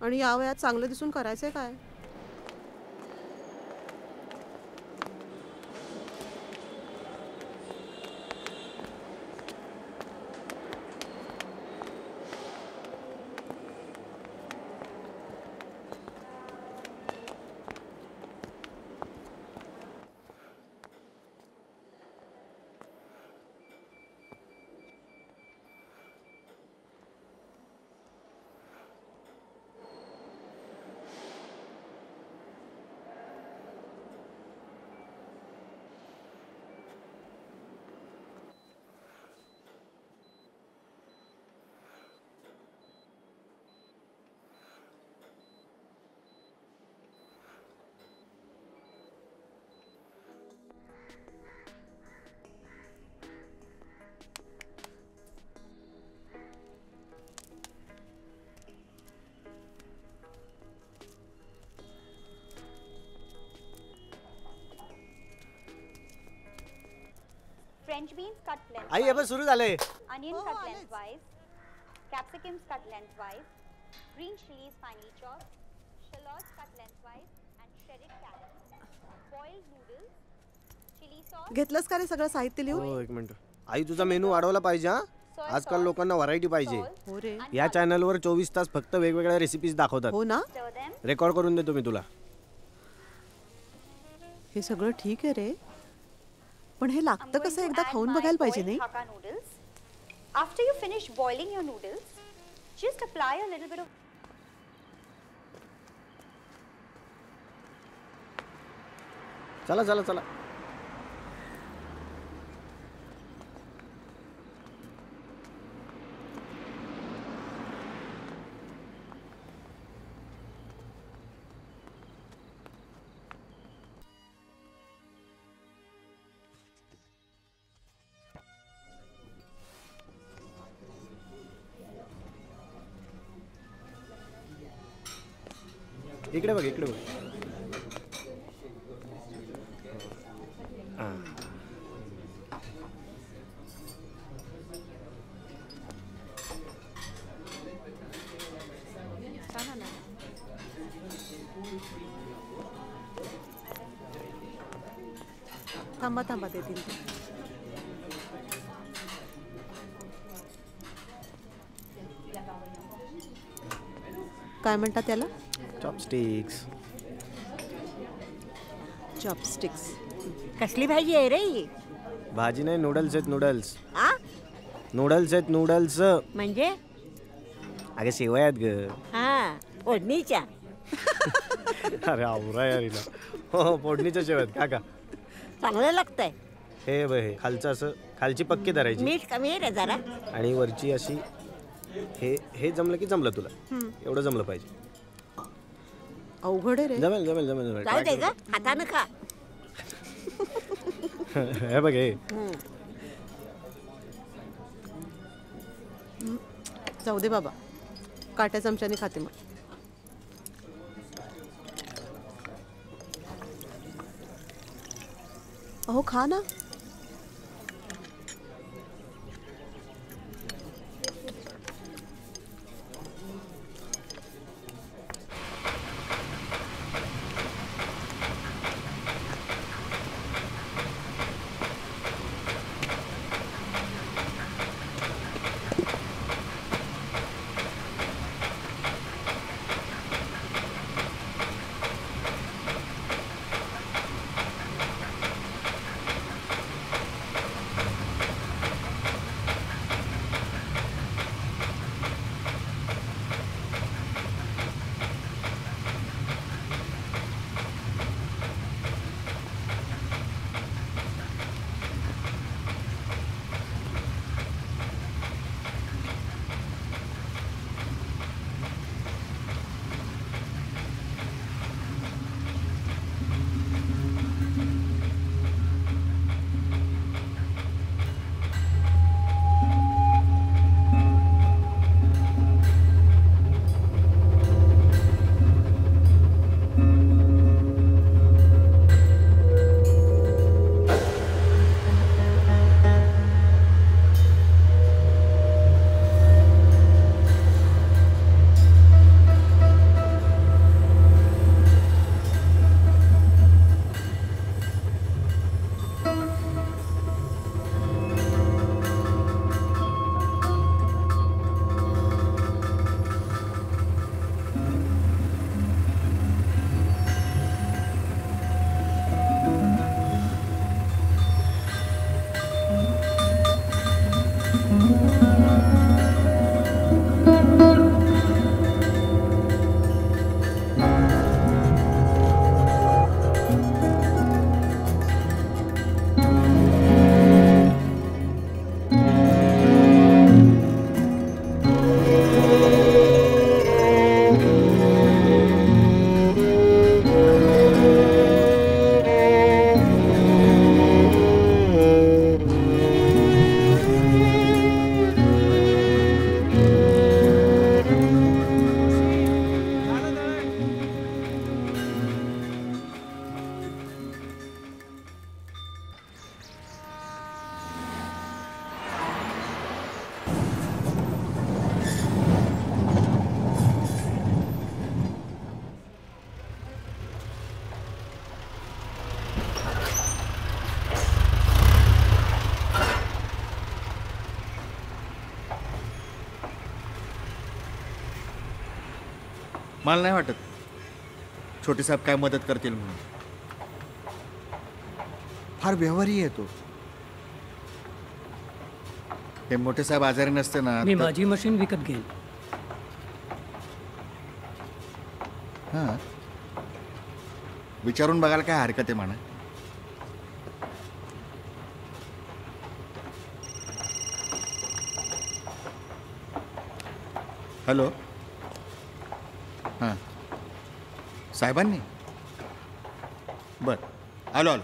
आणि या वयात चांगलं दिसून करायचंय काय? French beans cut lengthwise. आई अब सुरू झालंय. Onion cut lengthwise. Capsicums cut lengthwise. Green chilies finely chopped. Shallots cut lengthwise and shredded carrots. Boiled noodles. Chili sauce. घेतलंस का रे सगळं साहित्य लिहून? हो एक मिनिट. आई तुझा मेनू वाढवला पाहिजे हा. आजकाल लोकांना व्हरायटी पाहिजे. हो रे. या चॅनलवर 24 तास फक्त वेगवेगळ्या रेसिपीज दाखवतात. हो ना. रेकॉर्ड करून देतो मी तुला. हे सगळं ठीक आहे रे, पण हे लागतं कसं एकदा खाऊन बघायला पाहिजे नाही? After you finish boiling your noodles, just apply a little bit of चला चला चला. इकडे बघ इकडे बघ. थांबा थांबा देतील ते. काय म्हणतात त्याला? चॉपस्टिक्स. चॉपस्टिक्स कसली भाजी आहे रे? भाजी नाही, नूडल्स आहेत. नूडल्स. आ? नूडल्स आहेत. नूडल्स म्हणजे? अगं शेवया आहेत ग. हा फोडणीच्या. अरे आवरा यार हिला. हो फोडणीच्या शेवया आहेत काका. चांगलं लागतंय. हे बघ हे खालचं असं, खालची पक्की धरायची. मीठ कमी आहे रे जरा. आणि वरची अशी. हे हे जमलं की जमलं तुला. एवढं जमलं पाहिजे. अवघड आहे रे. जमेल जमेल जमेल जमेल. जाऊ दे ग, हातानं खा. हे बघ हे. जाऊ दे बाबा, काट्या चमच्याने खाते मग. अहो खा ना. मला नाही वाटत छोटे साहेब काय मदत करतील म्हणून. फार व्यवहारी आहे तो. हे मोठे साहेब आजारी नसते ना मी तर- माझी मशीन विकत घेईन. हां, विचारून बघायला काय हरकत आहे म्हणा. हॅलो. हां, साहेबांनी. बरं, आलो.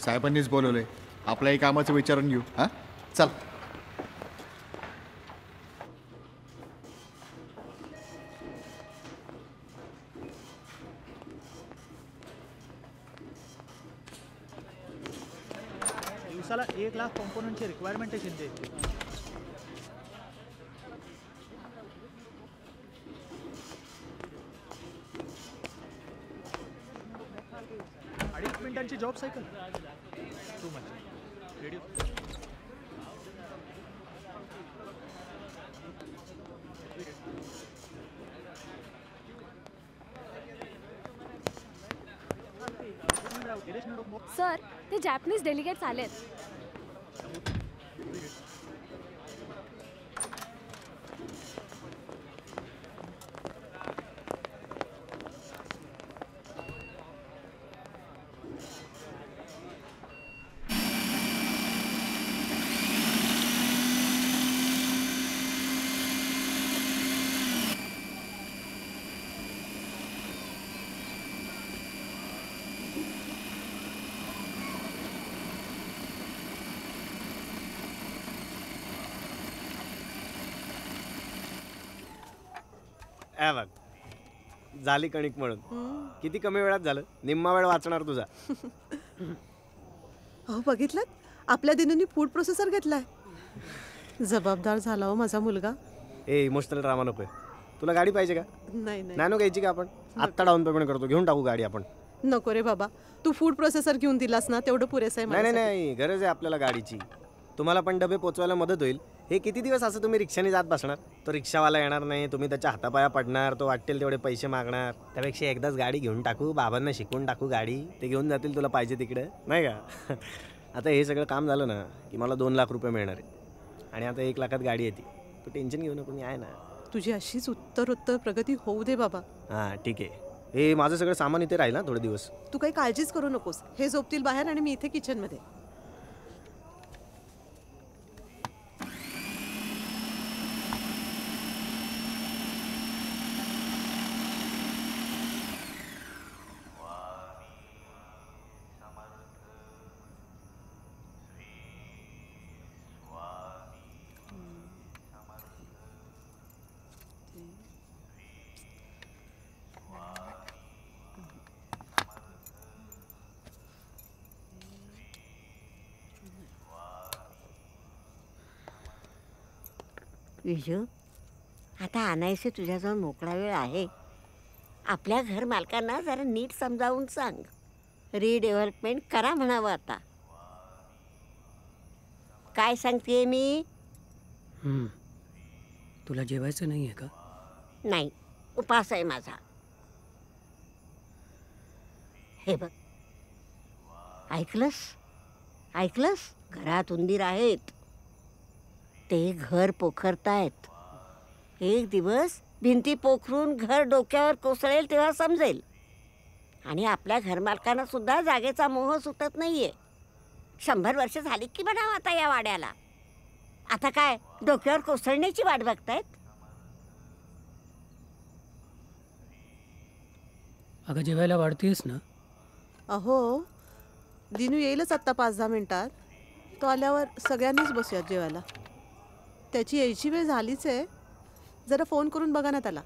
साहेबांनीच बोलवलंय. आपल्याही कामाचं विचारून घेऊ. हां, चल. दिवसाला 1,00,000 कॉम्पोनंटची रिक्वायरमेंट आहे शिंदे. अडीच मिनिटांची job cycle. Too much. Radio. Sir, ते जॅपनीज डेलिगेट्स आलेत. बघ, झाली कणिक म्हणून. किती कमी वेळात झालं. निम्मा वेळ वाचणार तुझा. अहो बघितलं, आपल्या दिनूंनी फूड प्रोसेसर घेतलाय. जबाबदार झाला हो माझा मुलगा. इमोशनल ड्रामा नकोय. तुला गाडी पाहिजे का? नाही नॅनो घ्यायची का आपण? आत्ता डाऊन पेमेंट करतो, घेऊन टाकू गाडी आपण. नको रे बाबा, तू फूड प्रोसेसर घेऊन दिलास ना तेवढं पुरेसं आहे नाही नाही माझ्यासाठी. नाही, गरज आहे आपल्याला गाडीची. तुम्हाला पण डबे पोचवायला मदत होईल. हे किती दिवस असं तुम्ही रिक्षाने जात बसणार? तो रिक्षावाला येणार नाही, तुम्ही त्याच्या हातापाया पडणार, तो वाटेल तेवढे पैसे मागणार. त्यापेक्षा एकदाच गाडी घेऊन टाकू, बाबांना शिकवून टाकू गाडी, ते घेऊन जातील तुला पाहिजे तिकडे, नाही का? आता हे सगळं काम झालं ना की मला 2 लाख रुपये मिळणार आहे. आणि आता 1 लाखात गाडी येते. तू टेन्शन घेऊ नको, मी आहे ना. तुझी अशीच उत्तरोत्तर प्रगती होऊ दे बाबा. हां ठीक आहे. हे माझं सगळं सामान इथे राहील ना थोडे दिवस. तू काही काळजीच करू नकोस. हे झोपतील बाहेर आणि मी इथे किचनमध्ये. विजू, आता आणायचे तुझ्याजवळ मोकळा वेळ आहे. आपल्या घर मालकांना जरा नीट समजावून सांग. रिडेव्हलपमेंट करा म्हणावं आता. काय सांगते मी? तुला जेवायचं नाही आहे का? नाही, उपास आहे माझा. हे बघ, ऐकलंस? घरात उंदीर आहेत. ते घर पोखरतायत. एक दिवस भिंती पोखरून घर डोक्यावर कोसळेल तेव्हा समजेल. आणि आपल्या घरमालकांना सुद्धा जागेचा मोह सुटत नाहीये. 100 वर्ष झाली की म्हणावं आता या वाड्याला. आता काय डोक्यावर कोसळण्याची वाट बघतायत? अगं जेवायला वाढतेस ना? अहो, दिनू येईलच आत्ता 5-10 मिनिटात. तो आल्यावर सगळ्यांनीच बसूयात जेवायला. त्याची यायची वेळ झालीच आहे. जरा फोन करून बघा ना त्याला.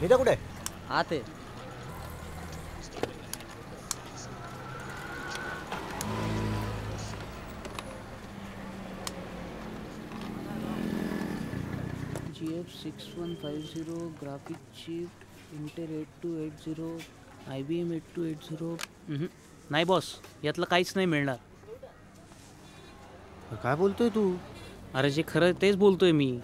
मी तर कुठे आत आहे. GF 6150 graphic chip Intel 8280 IBM 8280. नाही बॉस, यातलं काहीच नाही मिळणार. काय बोलतोय तू? अरे जे खरं तेच बोलतोय मी.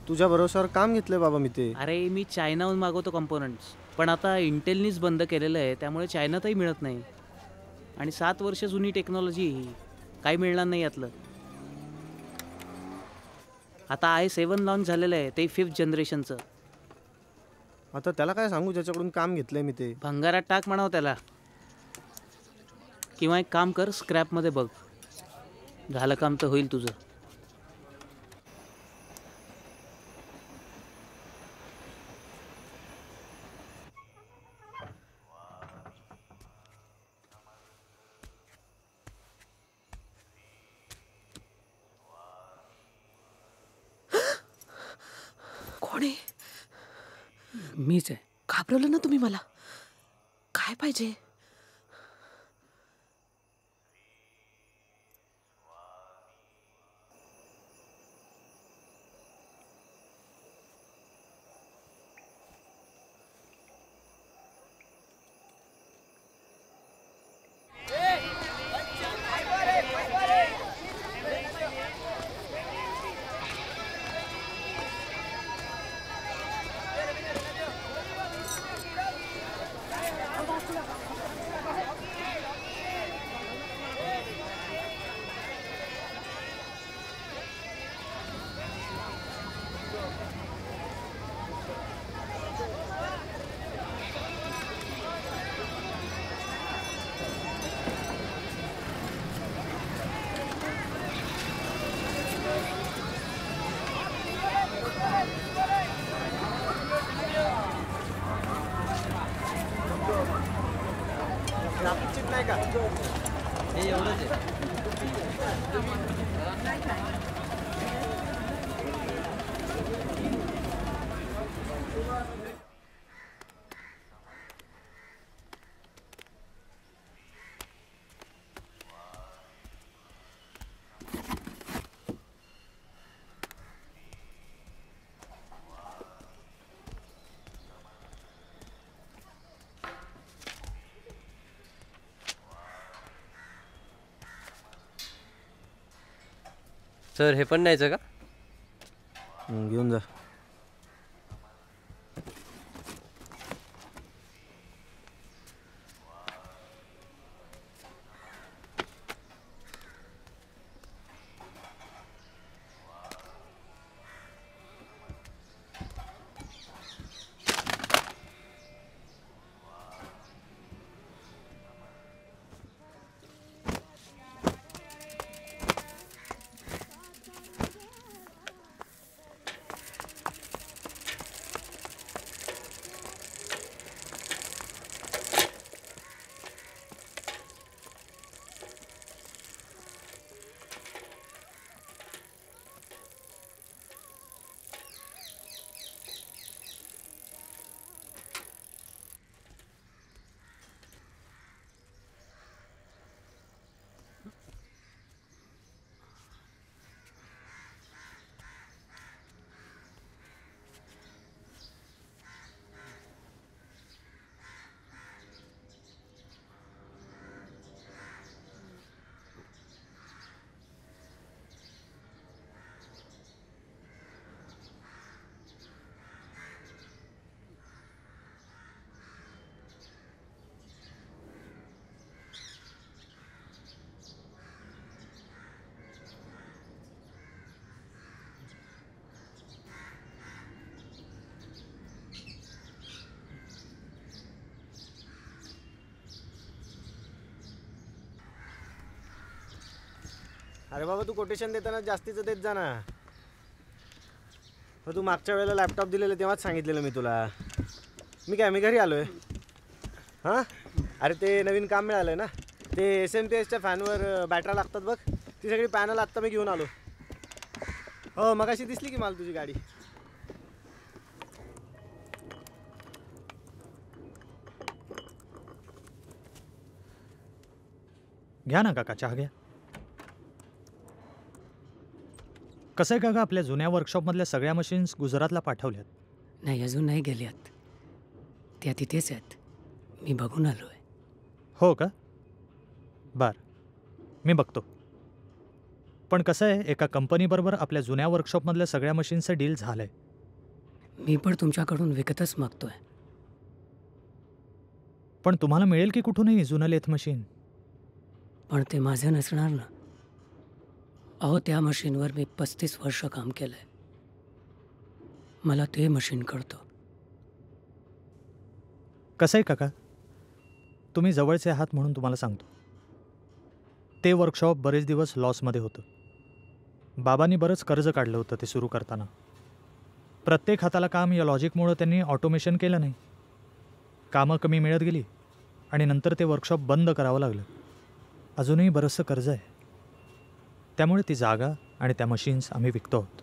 तुझ्या भरोश्यावर काम घेतलंय बाबा मी ते. अरे मी चायनाहून मागवतो कंपोनंट्स, पण आता इंटेलनीच बंद केलेलं आहे, त्यामुळे चायनातही मिळत नाही. आणि 7 वर्ष जुनी टेक्नॉलॉजी ही, काही मिळणार नाही यातलं. आता i7 लॉन्च झालेलं आहे, ते 5th जनरेशनचं. आता त्याला काय सांगू ज्याच्याकडून काम घेतलंय मी ते? भंगारात टाक म्हणावं त्याला, किंवा एक काम कर, स्क्रॅपमध्ये बघ. झालं काम तर होईल तुझं. कोण आहे? मीच आहे. घाबरवलं ना तुम्ही मला. काय पाहिजे? ग्राफिक चिप नाही का? हे एवढंच आहे. सर हे पण न्यायचं का? घेऊन जा. अरे बाबा तू कोटेशन देताना जास्तीचं देत जा ना. तू मागच्या वेळेला लॅपटॉप दिलेलं तेव्हाच सांगितलेलं मी तुला. मी घरी आलो आहे. हां अरे ते नवीन काम मिळालं आहे ना, ते SMPSच्या फॅनवर बॅटऱ्या लागतात बघ, ती सगळी पॅनल आत्ता मी घेऊन आलो. हो मगाशी दिसली की मला तुझी गाडी. घ्या ना काका, चहा घ्या. कसं आहे काका, आपल्या जुन्या वर्कशॉपमधल्या सगळ्या मशीन्स गुजरातला पाठवल्यात. नाही, अजून नाही गेल्यात. त्या तिथेच आहेत. मी बघून आलो आहे. हो का? बर, मी बघतो. पण कसं आहे, एका कंपनीबरोबर आपल्या जुन्या वर्कशॉपमधल्या सगळ्या मशीन्सचं डील झालं आहे. मी पण तुमच्याकडून विकतच मागतोय. पण तुम्हाला मिळेल की कुठूनही जुनं लेथ मशीन? पण ते माझं नसणार ना. अहो, त्या मशीनवर मी 35 वर्ष काम केलंय. मला ते मशीन कळतं. कसं आहे काका, तुम्ही जवळचे आहात म्हणून तुम्हाला सांगतो. ते वर्कशॉप बरेच दिवस लॉसमध्ये होतं. बाबांनी बरंच कर्ज काढलं होतं ते सुरू करताना. प्रत्येक हाताला काम या लॉजिकमुळं त्यांनी ऑटोमेशन केलं नाही. कामं कमी मिळत गेली आणि नंतर ते वर्कशॉप बंद करावं लागलं. अजूनही बरंचसं कर्ज आहे. त्यामुळे ती जागा आणि त्या मशीन्स आम्ही विकतो आहोत.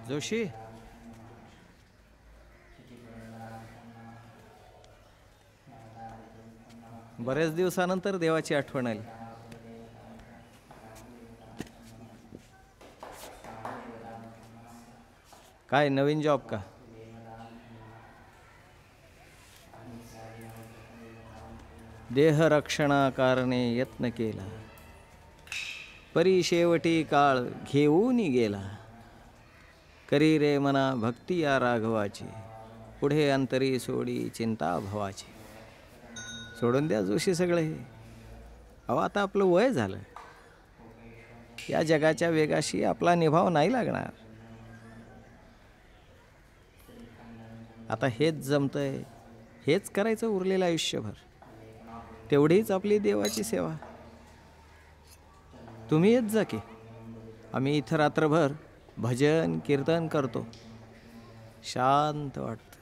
जोशी, बऱ्याच दिवसानंतर देवाची आठवण आली. काय नवीन जॉब का? देहरक्षणाकारणे यत्न केला, परी शेवटी काळ घेऊन गेला. करी रे मना भक्ती या राघवाची, पुढे अंतरी सोडी चिंता भवाची. सोडून द्या जोशी सगळे हे. अहो, आता आपलं वय झालं. या जगाच्या वेगाशी आपला निभाव नाही लागणार. आता हेच जमतंय, हेच करायचं उरलेलं आयुष्यभर. तेवढीच आपली देवाची सेवा. तुम्ही येत जा की, आम्ही इथं रात्रभर भजन कीर्तन करतो. शांत वाटतं.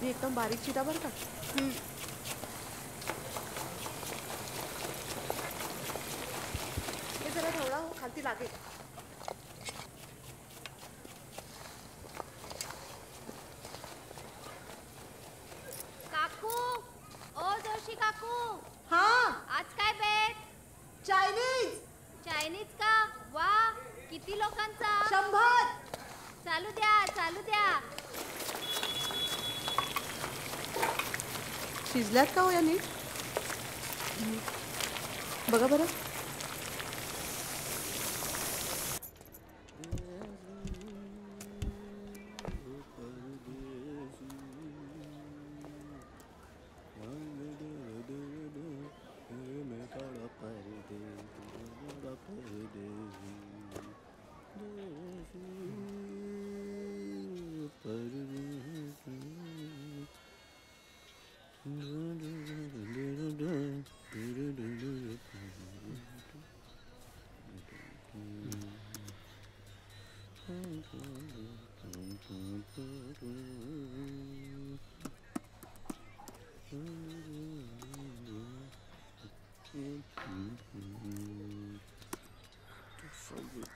एकदम बारीक चिरा बरं का. हे जरा ढवळा हो, खालती लागेल. काकू, ओ जोशी काकू. हा, आज काय बेत? चायनीज. चायनीज का? वा, किती लोकांचा? 100. चालू द्या, चालू द्या. शिजल्यात का हो या नीट? बघा बरं.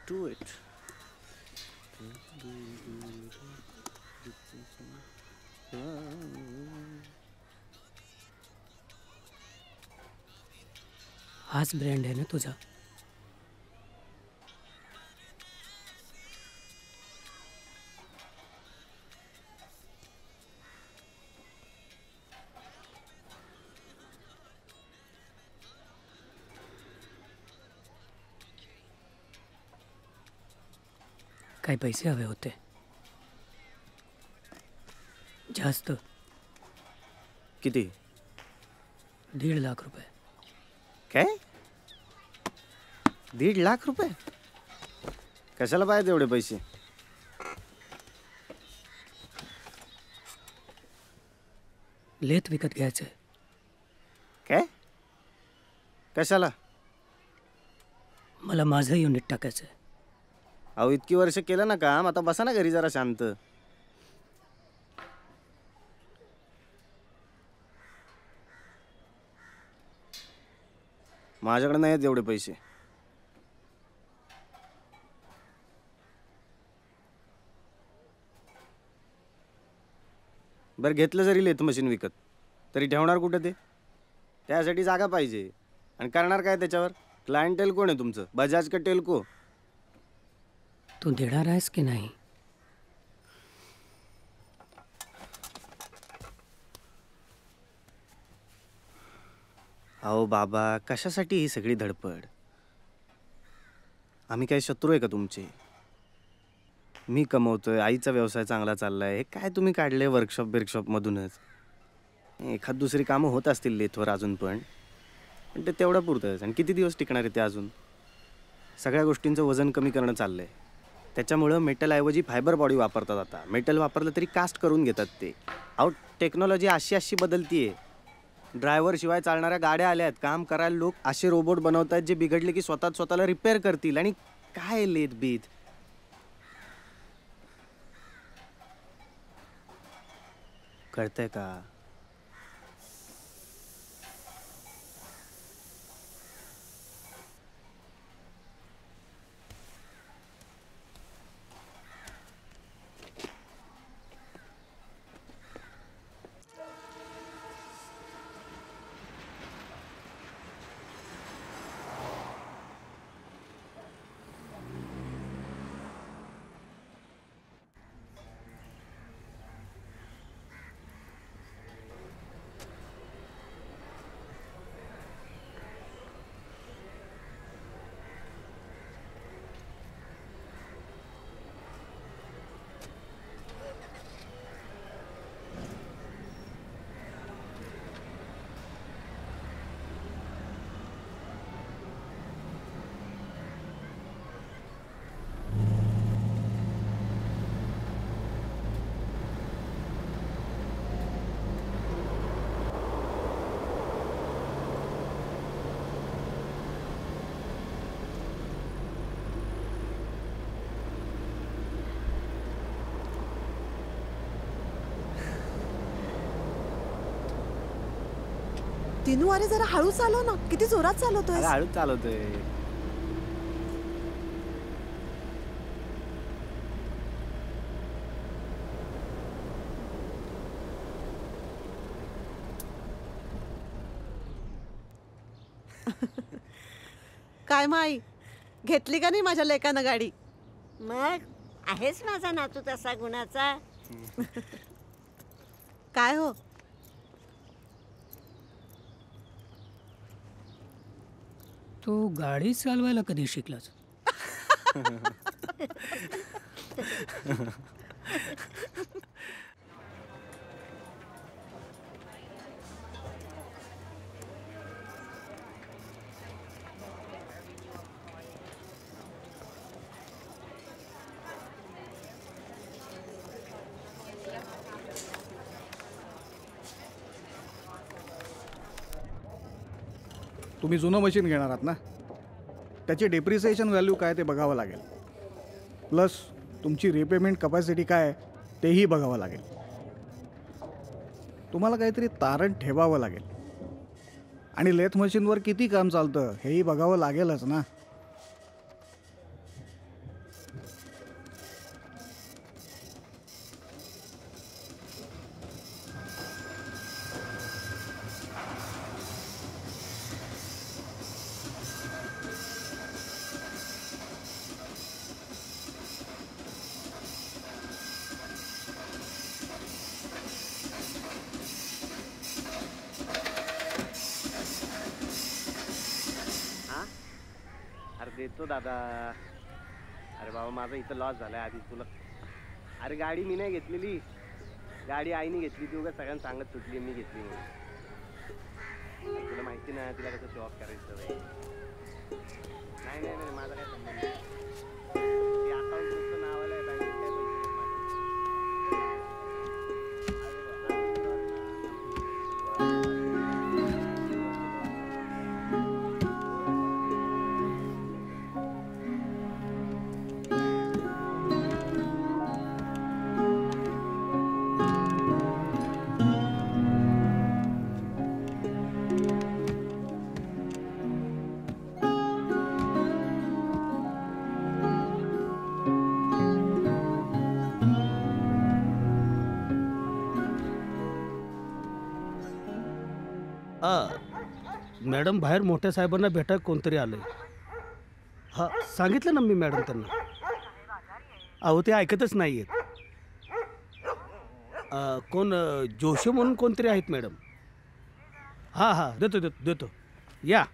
Do it. हाच ब्रँड आहे ना तुझा? काही पैसे हवे होते. जास्त. किती? 1.5 लाख रुपये. काय? 1.5 लाख रुपये? कशाला पाहिजे एवढे पैसे? लेत विकत घ्यायचं. काय? कशाला? मला माझं युनिट टाकायचं. अहो इतकी वर्ष केलं ना काम, आता बसा ना घरी जरा शांत. माझ्याकडे नाही आहेत एवढे पैसे. बरं घेतलं जरी लेथ मशीन विकत तरी ठेवणार कुठं ते? त्यासाठी जागा पाहिजे. आणि करणार काय त्याच्यावर? क्लायंटेल कोण आहे तुमचं? बजाज का टेल्को? तू देणार आहेस की नाही? अहो बाबा, कशासाठी ही सगळी धडपड? आम्ही काय शत्रू आहे का तुमचे? मी कमवतोय, आईचा व्यवसाय चांगला चाललाय. हे काय तुम्ही काढले वर्कशॉप मधूनच? एखाद दुसरी कामं होत असतील लेथवर अजून, पण ते तेवढं पुरतंच. आणि किती दिवस टिकणार आहे ते अजून? सगळ्या गोष्टींचं वजन कमी करणं चाललंय. त्याच्यामुळं मेटलऐवजी फायबर बॉडी वापरतात. आता मेटल वापरलं तरी कास्ट करून घेतात ते. अहो टेक्नॉलॉजी अशी बदलतीये. ड्रायव्हर शिवाय चालणाऱ्या गाड्या आल्या आहेत. काम करायला लोक असे रोबोट बनवत आहेत जे बिघडले की स्वतःला रिपेअर करतील. आणि काय लेत बीत? कळतंय का? दिनू, अरे जरा हळू चालव ना. किती जोरात चालवतोय. हळूच चालवतोय. काय माई, घेतली का नाही माझ्या लेकानं गाडी? मग आहेच माझा नातू तसा गुणाचा. काय हो, तू गाडी चालवायला कधी शिकलास? तुम्ही जुनं मशीन घेणार आहात ना, त्याची डेप्रिसिएशन व्हॅल्यू काय ते बघावं लागेल. प्लस तुमची रिपेमेंट कपॅसिटी काय तेही बघावं लागेल. तुम्हाला काहीतरी तारण ठेवावं लागेल. आणि लेथ मशीनवर किती काम चालतं हेही बघावं लागेलच ना. देतो दादा. अरे बाबा माझा इथं लॉस झालाय आधी तुला. अरे गाडी मी नाही घेतलेली, गाडी आईने घेतली. ती उगाच सगळ्यांना सांगत सुटली मी घेतली म्हणून. तुला माहिती ना तिला कसं शॉक करायचं. नाही नाही नाही माझा काय संबंध नाही. ते अकाउंट नुसतं नावाला आहे, बँकेत काय पैसे मॅडम बाहेर मोठ्या साहेबांना भेटायला कोणतरी आलंय. हा सांगितलं ना मी मॅडम त्यांना. अहो ते ऐकतच नाही आहेत. कोण जोशी म्हणून कोणतरी आहेत मॅडम. हां हां देतो देतो देतो या.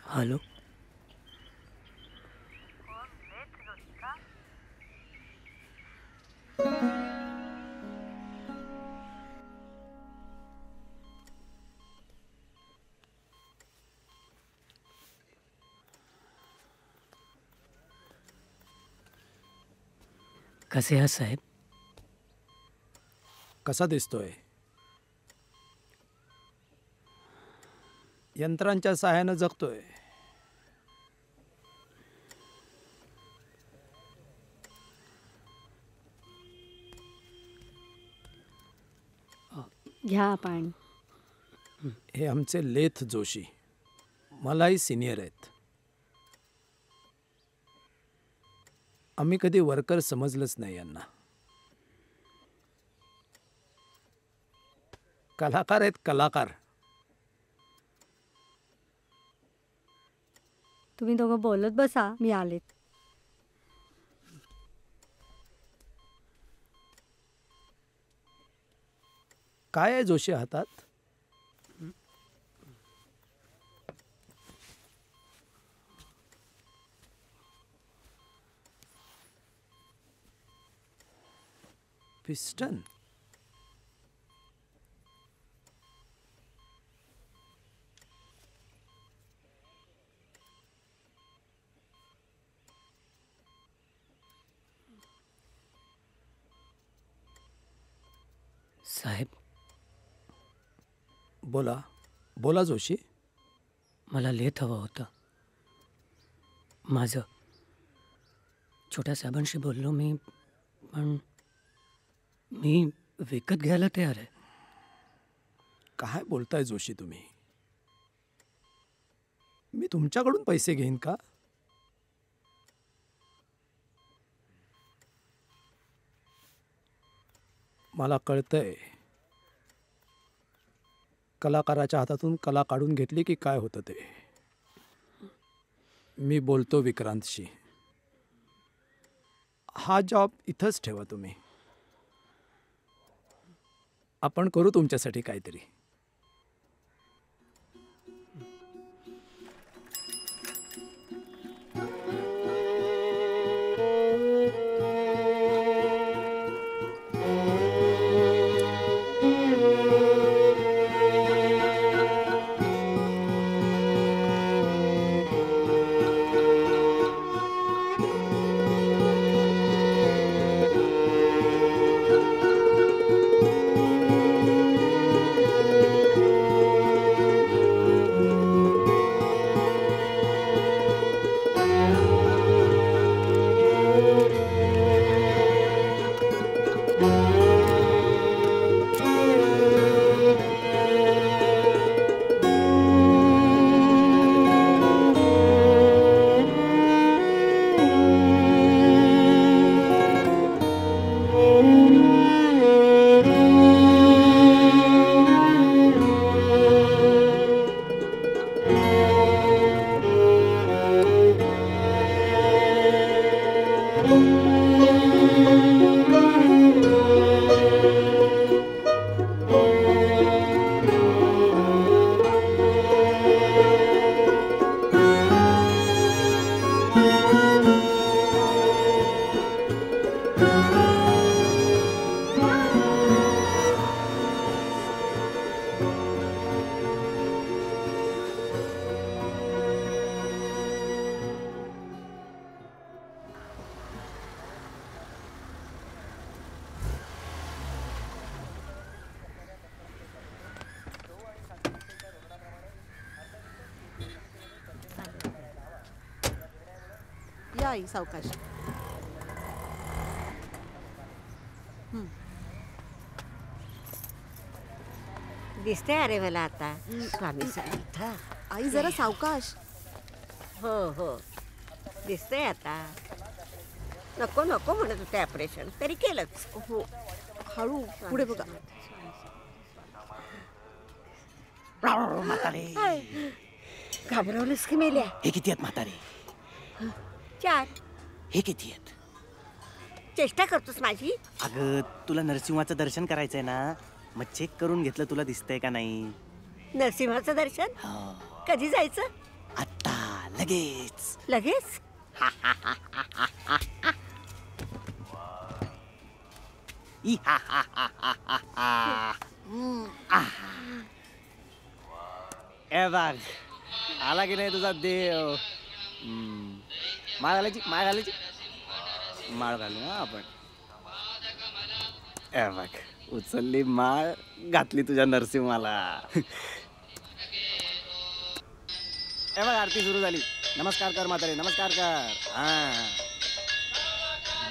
हॅलो. कसे आहात साहेब? कसा दिसतोय? यंत्रांच्या सहाय्यानं जगतोय. घ्या पाणी. हे आमचे लेथ जोशी, मलाही सिनियर आहेत. आम्ही कधी वर्कर समजलंच नाही यांना. कलाकार आहेत कलाकार. तुम्ही दोघं बोलत बसा, मी आलेत. काय आहे जोशी हातात? पिस्टन. साहेब. बोला बोला जोशी. मला लेथ हवं होतं. माझं छोट्या साहेबांशी बोललो मी, पण मी विकत घ्यायला तयार आहे. काय बोलताय जोशी तुम्ही? मी तुमच्याकडून पैसे घेईन का? मला कळतंय कलाकाराच्या हातातून कला काढून घेतली की काय होतं ते. मी बोलतो विक्रांतशी. हा जॉब इथंच ठेवा तुम्ही. आपण करू तुमच्यासाठी काहीतरी. आई सावकाश. दिसतंय अरे मला आता स्वामी समर्थ. आई जरा सावकाश. हो हो दिसतंय आता. नको नको म्हणत होते ऑपरेशन तरी केलंच. हो हळू पुढे बघा. म्हातारे घाबरवलंस की मेल्या. हे किती आहेत म्हातारे? 4. हे किती आहेत? चेष्टा करतोस माझी? अगं तुला नरसिंहाचं दर्शन करायचंय ना, मग चेक करून घेतलं तुला दिसतंय का नाही? नरसिंहाचं दर्शन कधी जायचं? आत्ता लगेच. लगेच? ए बघ आला की नाही तुझा देव. माळ घालायची माळ घालायची माळ घालू ना आपण. ए बघ उचलली माळ घातली तुझ्या नरसिंहाला. ए बघ आरती सुरू झाली. नमस्कार कर म्हातारे नमस्कार कर. हा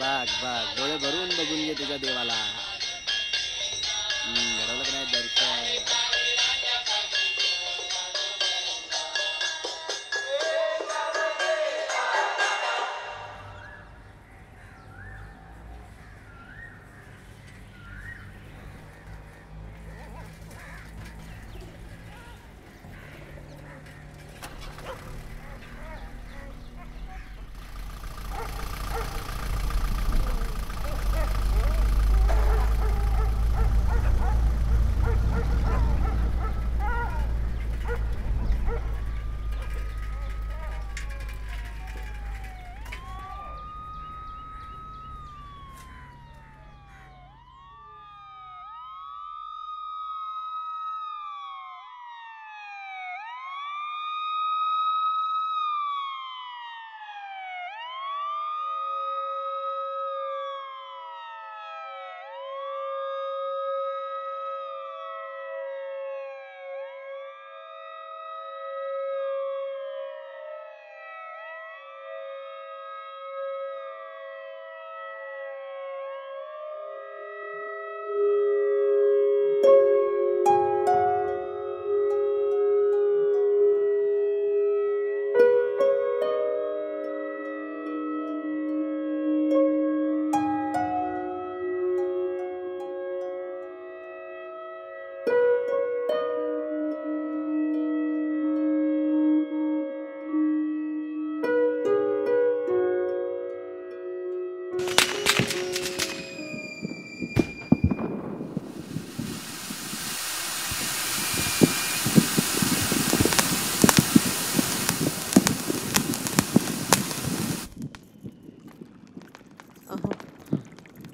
बघ बघ डोळे भरून बघून घे तुझ्या देवाला. घडवलं की नाही दर्शन.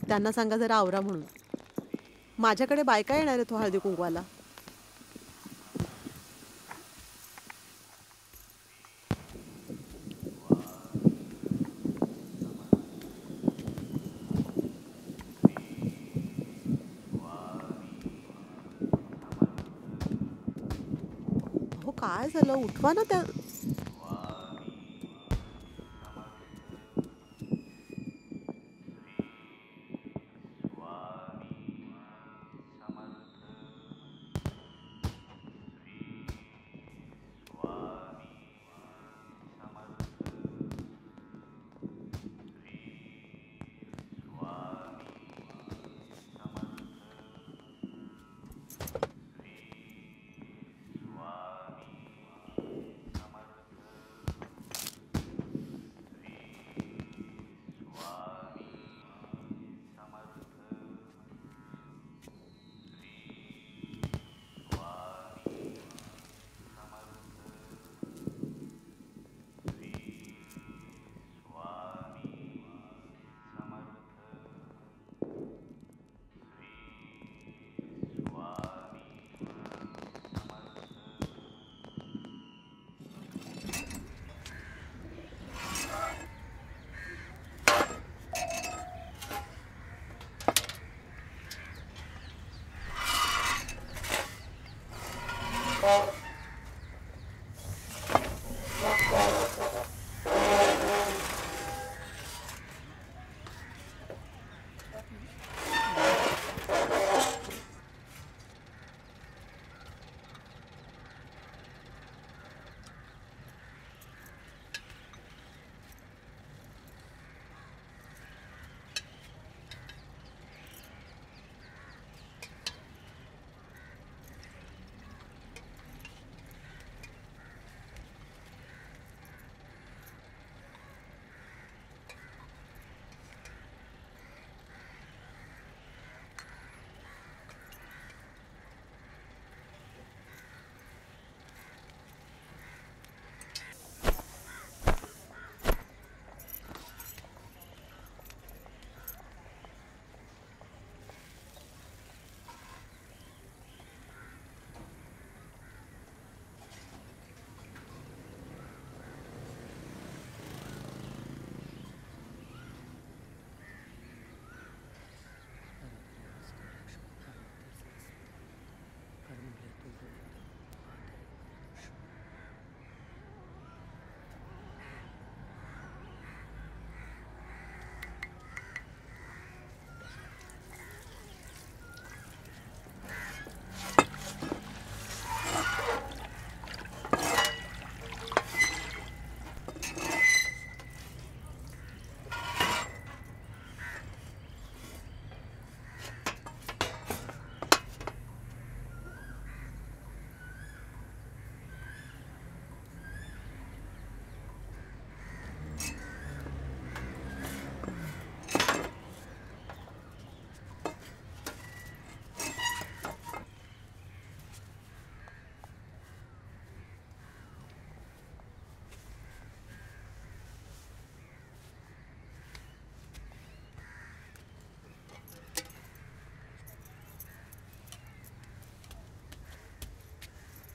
त्यांना सांगा जरा आवरा म्हणून. माझ्याकडे बायका येणार आहे तो हळदी कुंकवाला. हो काय झालं उठवा ना त्या.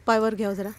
पायवर घ्या जरा.